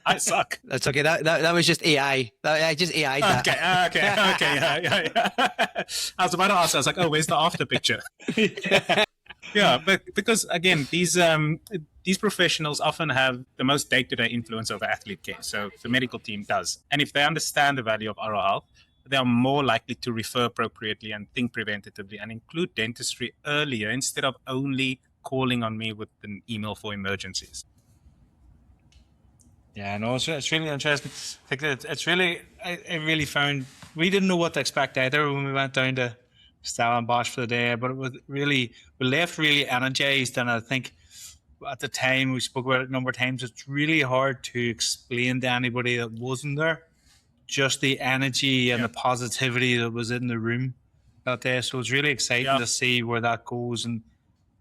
[SPEAKER 1] I suck.
[SPEAKER 3] That's okay. That was just AI. I just AI'd that.
[SPEAKER 1] Okay. Yeah. I was about to ask. I was like, oh, where's the after picture? Yeah, but because again, these professionals often have the most day-to-day influence over athlete care. So the medical team does, and if they understand the value of oral health, they are more likely to refer appropriately and think preventatively and include dentistry earlier instead of only calling on me with an email for emergencies.
[SPEAKER 2] Yeah, no, it's really interesting. I think it's really, I really found, we didn't know what to expect either when we went down to Stellenbosch for the day, but it was really, we left really energized, and I think at the time we spoke about it a number of times, it's really hard to explain to anybody that wasn't there just the energy and the positivity that was in the room that day. So it's really exciting to see where that goes and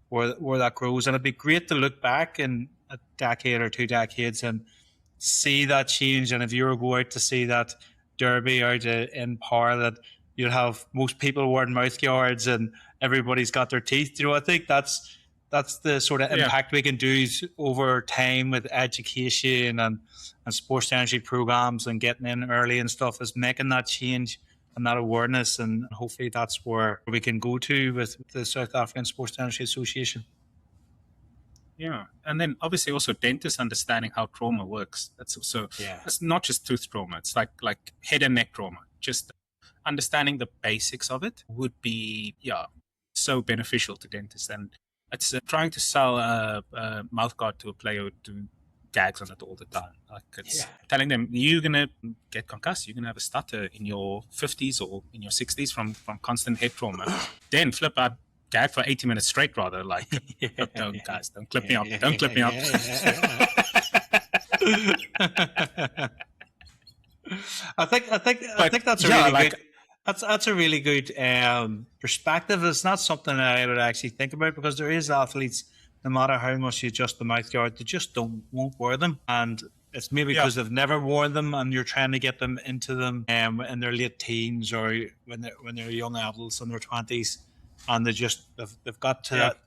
[SPEAKER 2] where that grows. And it'd be great to look back in a decade or 2 decades and see that change. And if you were go out to see that derby out in Par, that you'll have most people wearing mouth guards and everybody's got their teeth. You know, I think that's the sort of impact we can do over time with education and sports dentistry programs and getting in early and stuff, is making that change and that awareness. And hopefully that's where we can go to with the South African Sports Dentistry Association.
[SPEAKER 1] Yeah, and then obviously also dentists understanding how trauma works. That's also it's not just tooth trauma. It's like head and neck trauma. Just understanding the basics of it would be, so beneficial to dentists. And it's trying to sell a mouth guard to a player who do gags on it all the time. Like, it's telling them you're gonna get concussed, you're gonna have a stutter in your 50s or in your 60s from constant head trauma. Then flip out, gag for 80 minutes straight, rather. Like, don't clip me up, don't clip me up.
[SPEAKER 2] I think that's a really good. That's a really good perspective. It's not something that I would actually think about, because there is athletes, no matter how much you adjust the mouth guard, they just won't wear them, and it's maybe because they've never worn them, and you're trying to get them into them in their late teens or when they're young adults in their 20s, and they've got to that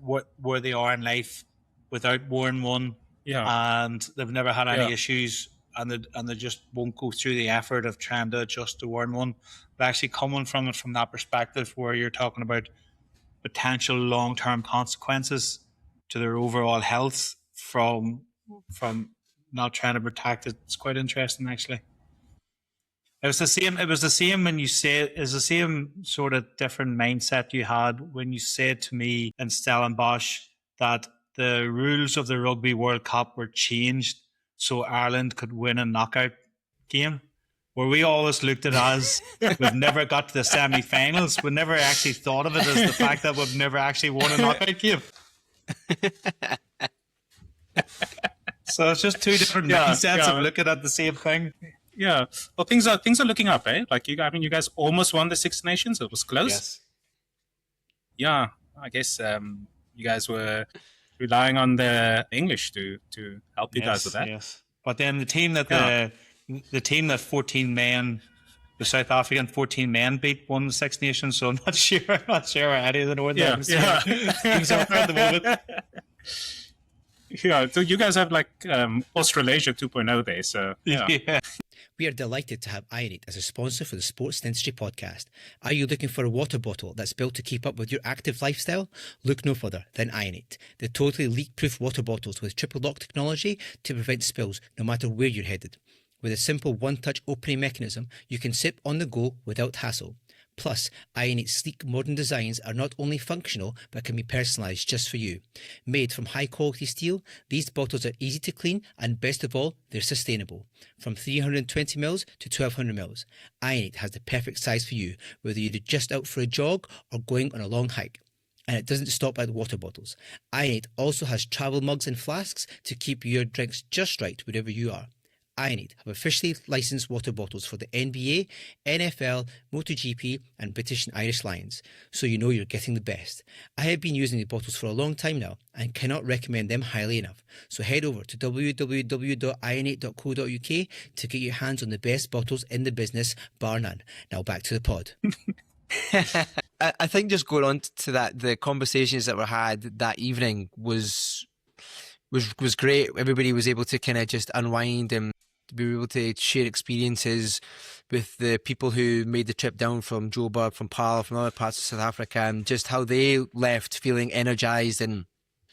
[SPEAKER 2] where they are in life without wearing one, and they've never had any issues. And they just won't go through the effort of trying to adjust to wearing one. But actually coming from it from that perspective, where you're talking about potential long-term consequences to their overall health from not trying to protect it, it's quite interesting, actually. It was the same when you said, it's the same sort of different mindset you had when you said to me in Stellenbosch that the rules of the Rugby World Cup were changed so Ireland could win a knockout game, where we always looked at it as we've never got to the semi-finals. We never actually thought of it as the fact that we've never actually won a knockout game. So it's just two different mindsets of looking at the same thing.
[SPEAKER 1] Yeah, well, things are looking up, eh? Like, you guys almost won the Six Nations. It was close.
[SPEAKER 2] Yes.
[SPEAKER 1] Yeah, I guess you guys were relying on the English to help you guys with that.
[SPEAKER 2] Yes, but then the team that the team that 14 men, the South African 14 men beat, won the Six Nations. So I'm not sure any of the Northern teams are at the moment.
[SPEAKER 1] Yeah, so you guys have like Australasia 2.0 there. So yeah.
[SPEAKER 5] We are delighted to have Ionate as a sponsor for the Sports Dentistry podcast. Are you looking for a water bottle that's built to keep up with your active lifestyle? Look no further than Ionate, the totally leak-proof water bottles with triple lock technology to prevent spills no matter where you're headed. With a simple one-touch opening mechanism, you can sip on the go without hassle. Plus, Ionate's sleek modern designs are not only functional, but can be personalised just for you. Made from high-quality steel, these bottles are easy to clean, and best of all, they're sustainable. From 320ml to 1200ml, Ionate has the perfect size for you, whether you're just out for a jog or going on a long hike. And it doesn't stop at the water bottles. Ionate also has travel mugs and flasks to keep your drinks just right wherever you are. Ionate have officially licensed water bottles for the NBA, NFL, MotoGP and British and Irish Lions, so you know you're getting the best. I have been using the bottles for a long time now and cannot recommend them highly enough. So head over to www.ionate.co.uk to get your hands on the best bottles in the business, bar none. Now back to the pod.
[SPEAKER 3] I think just going on to that, the conversations that were had that evening was great. Everybody was able to kind of just unwind and be able to share experiences with the people who made the trip down from Joburg, from Paarl, from other parts of South Africa, and just how they left feeling energized and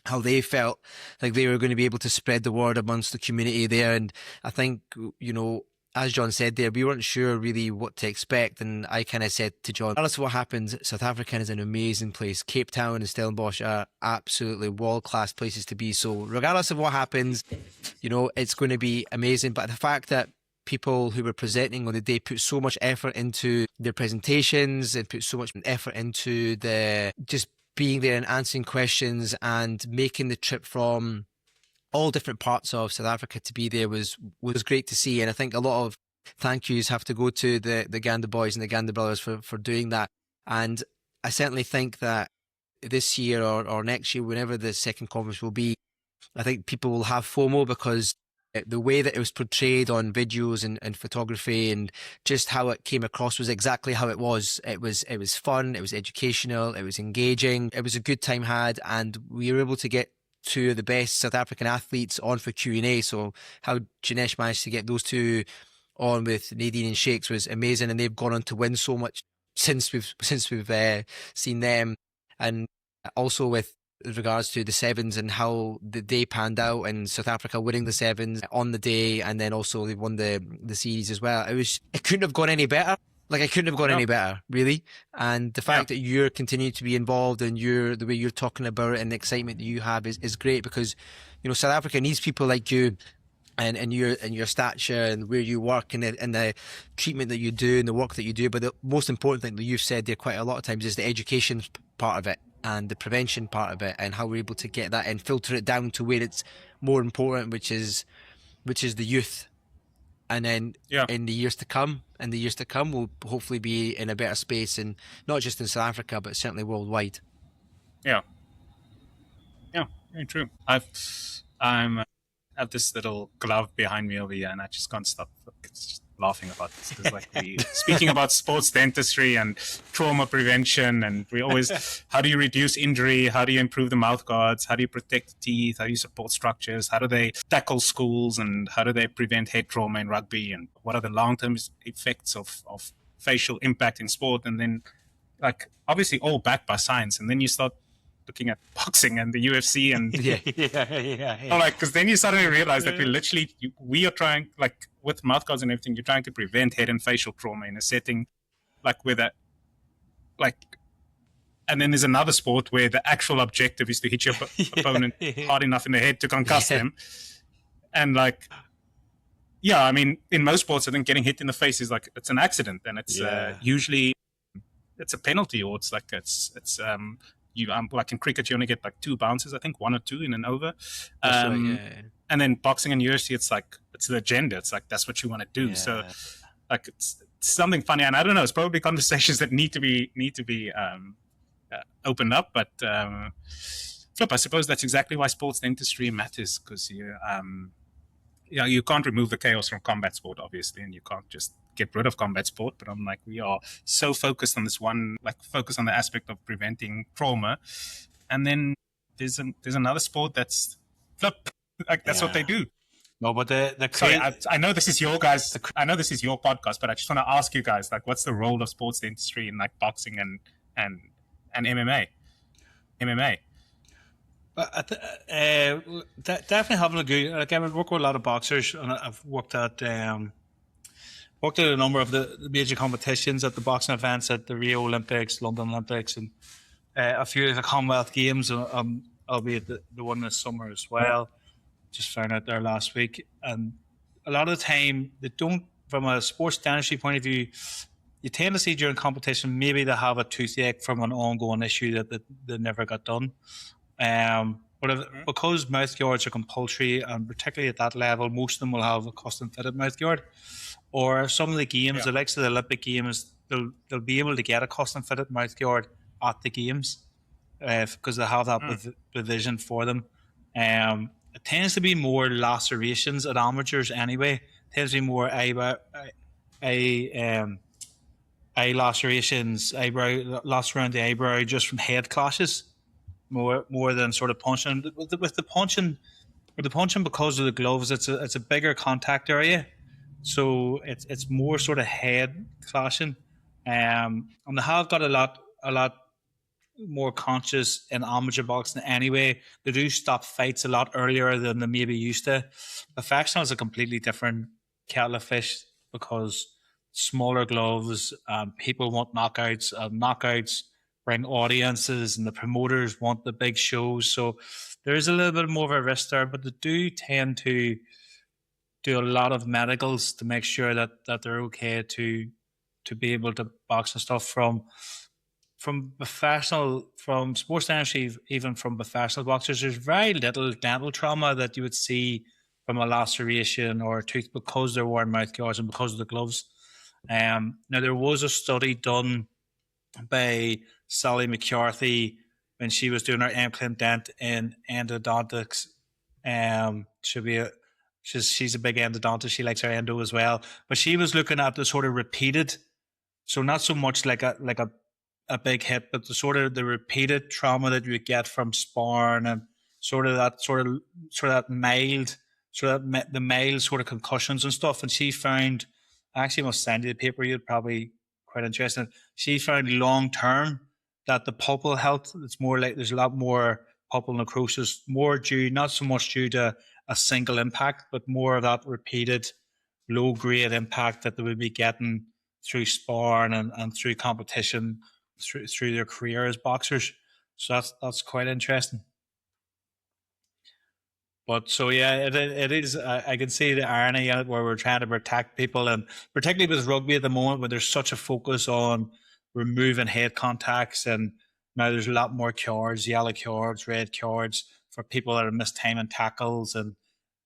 [SPEAKER 3] how they felt like they were going to be able to spread the word amongst the community there. And I think, you know, as John said there, we weren't sure really what to expect. And I kind of said to John, regardless of what happens, South Africa is an amazing place. Cape Town and Stellenbosch are absolutely world-class places to be. So regardless of what happens, you know, it's going to be amazing. But the fact that people who were presenting on the day put so much effort into their presentations and put so much effort into the just being there and answering questions and making the trip from all different parts of South Africa to be there was great to see. And I think a lot of thank yous have to go to the Gander boys and the Gander brothers for doing that. And I certainly think that this year or next year, whenever the second conference will be, I think people will have FOMO because the way that it was portrayed on videos and photography and just how it came across was exactly how it was. It was fun, it was educational, it was engaging, it was a good time had, and we were able to get two of the best South African athletes on for Q&A. So how Janesh managed to get those two on with Nadine and Shakes was amazing, and they've gone on to win so much since we've seen them. And also with regards to the sevens and how the day panned out and South Africa winning the sevens on the day, and then also they won the series as well. It couldn't have gone any better. Like, I couldn't have gone any better, really. And the fact that you're continuing to be involved and the way you're talking about it and the excitement that you have is great, because, South Africa needs people like you and your stature and where you work and the treatment that you do and the work that you do. But the most important thing that you've said there quite a lot of times is the education part of it and the prevention part of it, and how we're able to get that and filter it down to where it's more important, which is the youth. And then in the years to come, we'll hopefully be in a better space, and not just in South Africa, but certainly worldwide.
[SPEAKER 1] Yeah, very true. I have this little glove behind me over here, and I just can't stop just laughing about this. Because we speaking about sports dentistry and trauma prevention, and we always, how do you reduce injury? How do you improve the mouth guards? How do you protect the teeth? How do you support structures? How do they tackle schools? And how do they prevent head trauma in rugby? And what are the long-term effects of facial impact in sport? And then, obviously all backed by science. And then you start looking at boxing and the UFC and because then you suddenly realize that we are trying, with mouth guards and everything, you're trying to prevent head and facial trauma in a setting where that, and then there's another sport where the actual objective is to hit your opponent hard enough in the head to concuss them. And I mean, in most sports, I think getting hit in the face is it's an accident, and it's usually it's a penalty, or it's in cricket, you only get 2 bounces, I think 1 or 2 in an over. And then boxing and UFC, it's the agenda. It's that's what you want to do. So it's something funny, and I don't know. It's probably conversations that need to be opened up. But Flip, I suppose that's exactly why sports dentistry matters, because you can't remove the chaos from combat sport, obviously, and you can't just get rid of combat sport. But I'm we are so focused on this one, focus on the aspect of preventing trauma, and then there's another sport that's Flip, that's what they do.
[SPEAKER 2] No, but
[SPEAKER 1] sorry, I know this is your guys. I know this is your podcast, but I just want to ask you guys, what's the role of sports dentistry in boxing and MMA?
[SPEAKER 2] Definitely having a good. I work with a lot of boxers, and I've worked at a number of the major competitions at the boxing events at the Rio Olympics, London Olympics, and a few of the Commonwealth Games. I'll be at the one this summer as well. Just found out there last week, and a lot of the time they don't. From a sports dentistry point of view, you tend to see during competition maybe they have a toothache from an ongoing issue that they never got done. Because mouth guards are compulsory, and particularly at that level, most of them will have a custom fitted mouth guard. Or some of the games, the likes of the Olympic Games, they'll be able to get a custom fitted mouth guard at the games because they have that provision for them. It tends to be more lacerations at amateurs anyway. It tends to be more eye lacerations, loss around the eyebrow just from head clashes, more than sort of punching. With the punching, because of the gloves, it's a bigger contact area, so it's more sort of head clashing. And they have got a lot more conscious in amateur boxing anyway. They do stop fights a lot earlier than they maybe used to. Professional is a completely different kettle of fish because smaller gloves, people want knockouts. Knockouts bring audiences, and the promoters want the big shows. So there is a little bit more of a risk there, but they do tend to do a lot of medicals to make sure that they're okay to be able to box and stuff from sports dentistry, even from professional boxers. There's very little dental trauma that you would see from a laceration or a tooth because they're wearing mouth guards and because of the gloves. Now, there was a study done by Sally McCarthy when she was doing her implant dent in endodontics. She's a big endodontist. She likes her endo as well. But she was looking at the sort of repeated, so not so much like a big hit, but the repeated trauma that you would get from sparring and the mild sort of concussions and stuff. And she found, I actually must send you the paper, you'd probably quite interested. She found long term that the pulpal health, it's more like there's a lot more pulpal necrosis, not so much due to a single impact, but more of that repeated low grade impact that they would be getting through sparring and through competition through their career as boxers. So that's quite interesting. But so yeah, it is. I can see the irony in it where we're trying to protect people, and particularly with rugby at the moment, where there's such a focus on removing head contacts, and now there's a lot more cards, yellow cards, red cards for people that are mistiming tackles, and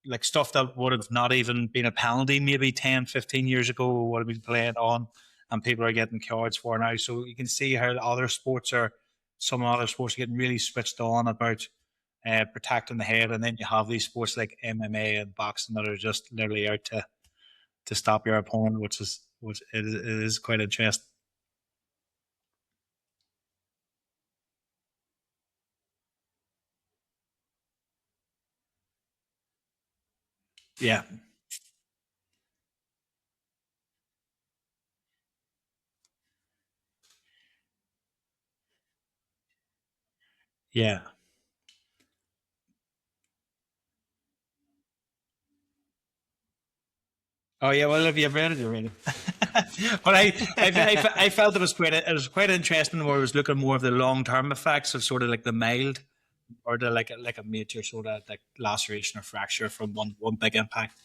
[SPEAKER 2] like stuff that would have not even been a penalty maybe 10, 15 years ago would have been played on, and people are getting cards for now. So you can see how some other sports are getting really switched on about protecting the head, and then you have these sports like MMA and boxing that are just literally out to stop your opponent, which it is quite interesting. Yeah. Yeah. Oh yeah, well, if you've read it, you read it. But I felt it was quite interesting where I was looking more of the long term effects of sort of like the mild or the like a major sort of like laceration or fracture from one big impact.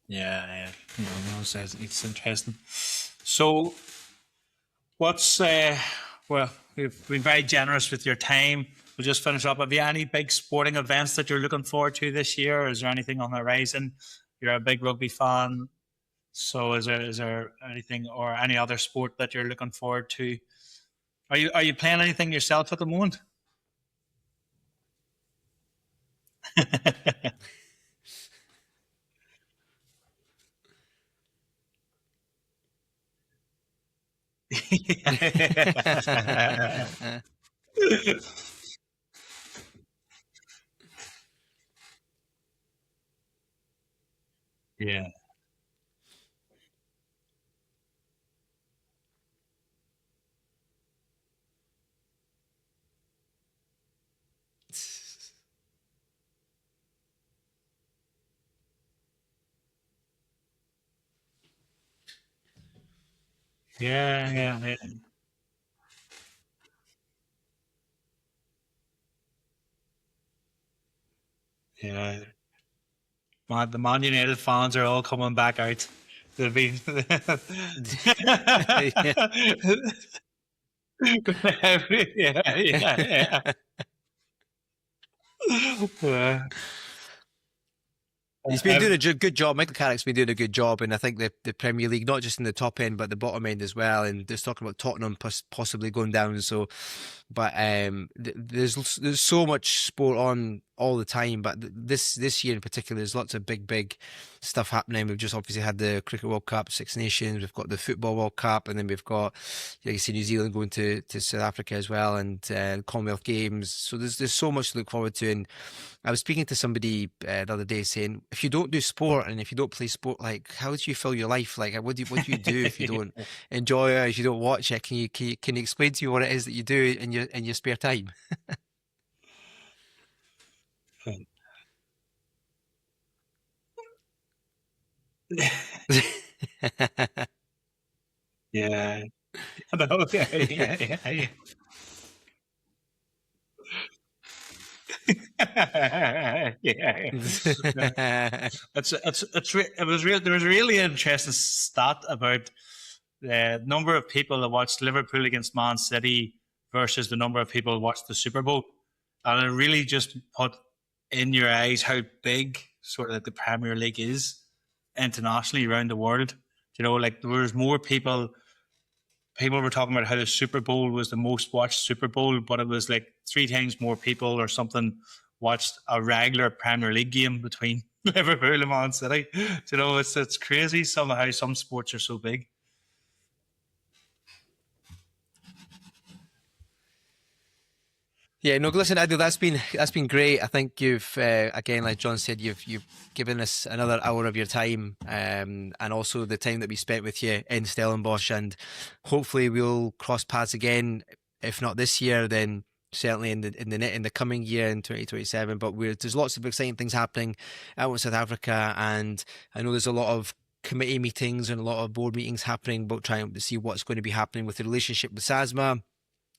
[SPEAKER 2] Yeah, yeah. No, it's interesting. So what's well, you've been very generous with your time. We'll just finish up. Have you any big sporting events that you're looking forward to this year? Is there anything on the horizon? You're a big rugby fan, so is there anything or any other sport that you're looking forward to? Are you playing anything yourself at the moment? Yeah. Yeah, yeah, yeah. Man, the Man United fans are all coming back out. They'll be.
[SPEAKER 3] Yeah.
[SPEAKER 2] Yeah, yeah, yeah.
[SPEAKER 3] He's been doing a good job. Michael Carrick's been doing a good job, and I think the Premier League, not just in the top end, but the bottom end as well. And just talking about Tottenham possibly going down. So, but there's so much sport on all the time. But this year in particular, there's lots of big stuff happening. We've just obviously had the Cricket World Cup, Six Nations. We've got the Football World Cup, and then we've got, like you see, New Zealand going to South Africa as well, and Commonwealth Games. So there's so much to look forward to. And I was speaking to somebody the other day saying, if you don't do sport and if you don't play sport, like how do you fill your life? Like what do you do if you don't enjoy it, if you don't watch it? Can you explain to me what it is that you do in your spare time?
[SPEAKER 2] Yeah. I know, yeah, yeah, yeah. Yeah, yeah. It was real. There was a really interesting stat about the number of people that watched Liverpool against Man City versus the number of people who watched the Super Bowl, and it really just put in your eyes how big sort of like the Premier League is internationally around the world. You know, like there was more people. People were talking about how the Super Bowl was the most watched Super Bowl, but it was like 3 times more people or something watched a regular Premier League game between Liverpool and Man City. You know, it's crazy somehow some sports are so big.
[SPEAKER 3] Yeah, no, listen, Adnill, that's been great. I think you've again, like John said, you've given us another hour of your time, and also the time that we spent with you in Stellenbosch, and hopefully we'll cross paths again. If not this year, then certainly in the coming year in 2027. But there's lots of exciting things happening out in South Africa, and I know there's a lot of committee meetings and a lot of board meetings happening about trying to see what's going to be happening with the relationship with SASMA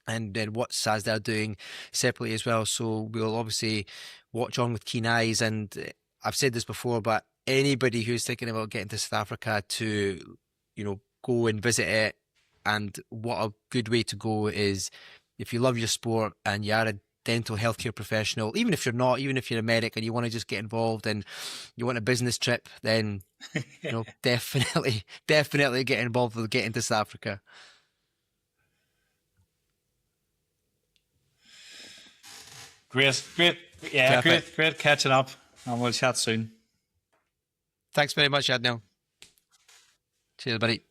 [SPEAKER 3] and then what SASDA are doing separately as well. So we'll obviously watch on with keen eyes. And I've said this before, but anybody who's thinking about getting to South Africa to, go and visit it, and what a good way to go is if you love your sport and you are a dental healthcare professional, even if you're not, even if you're a medic and you want to just get involved and you want a business trip, then definitely get involved with getting to South Africa.
[SPEAKER 2] Great. Yeah, great catching up, and we'll chat soon.
[SPEAKER 3] Thanks very much, Adnill. Cheers, buddy.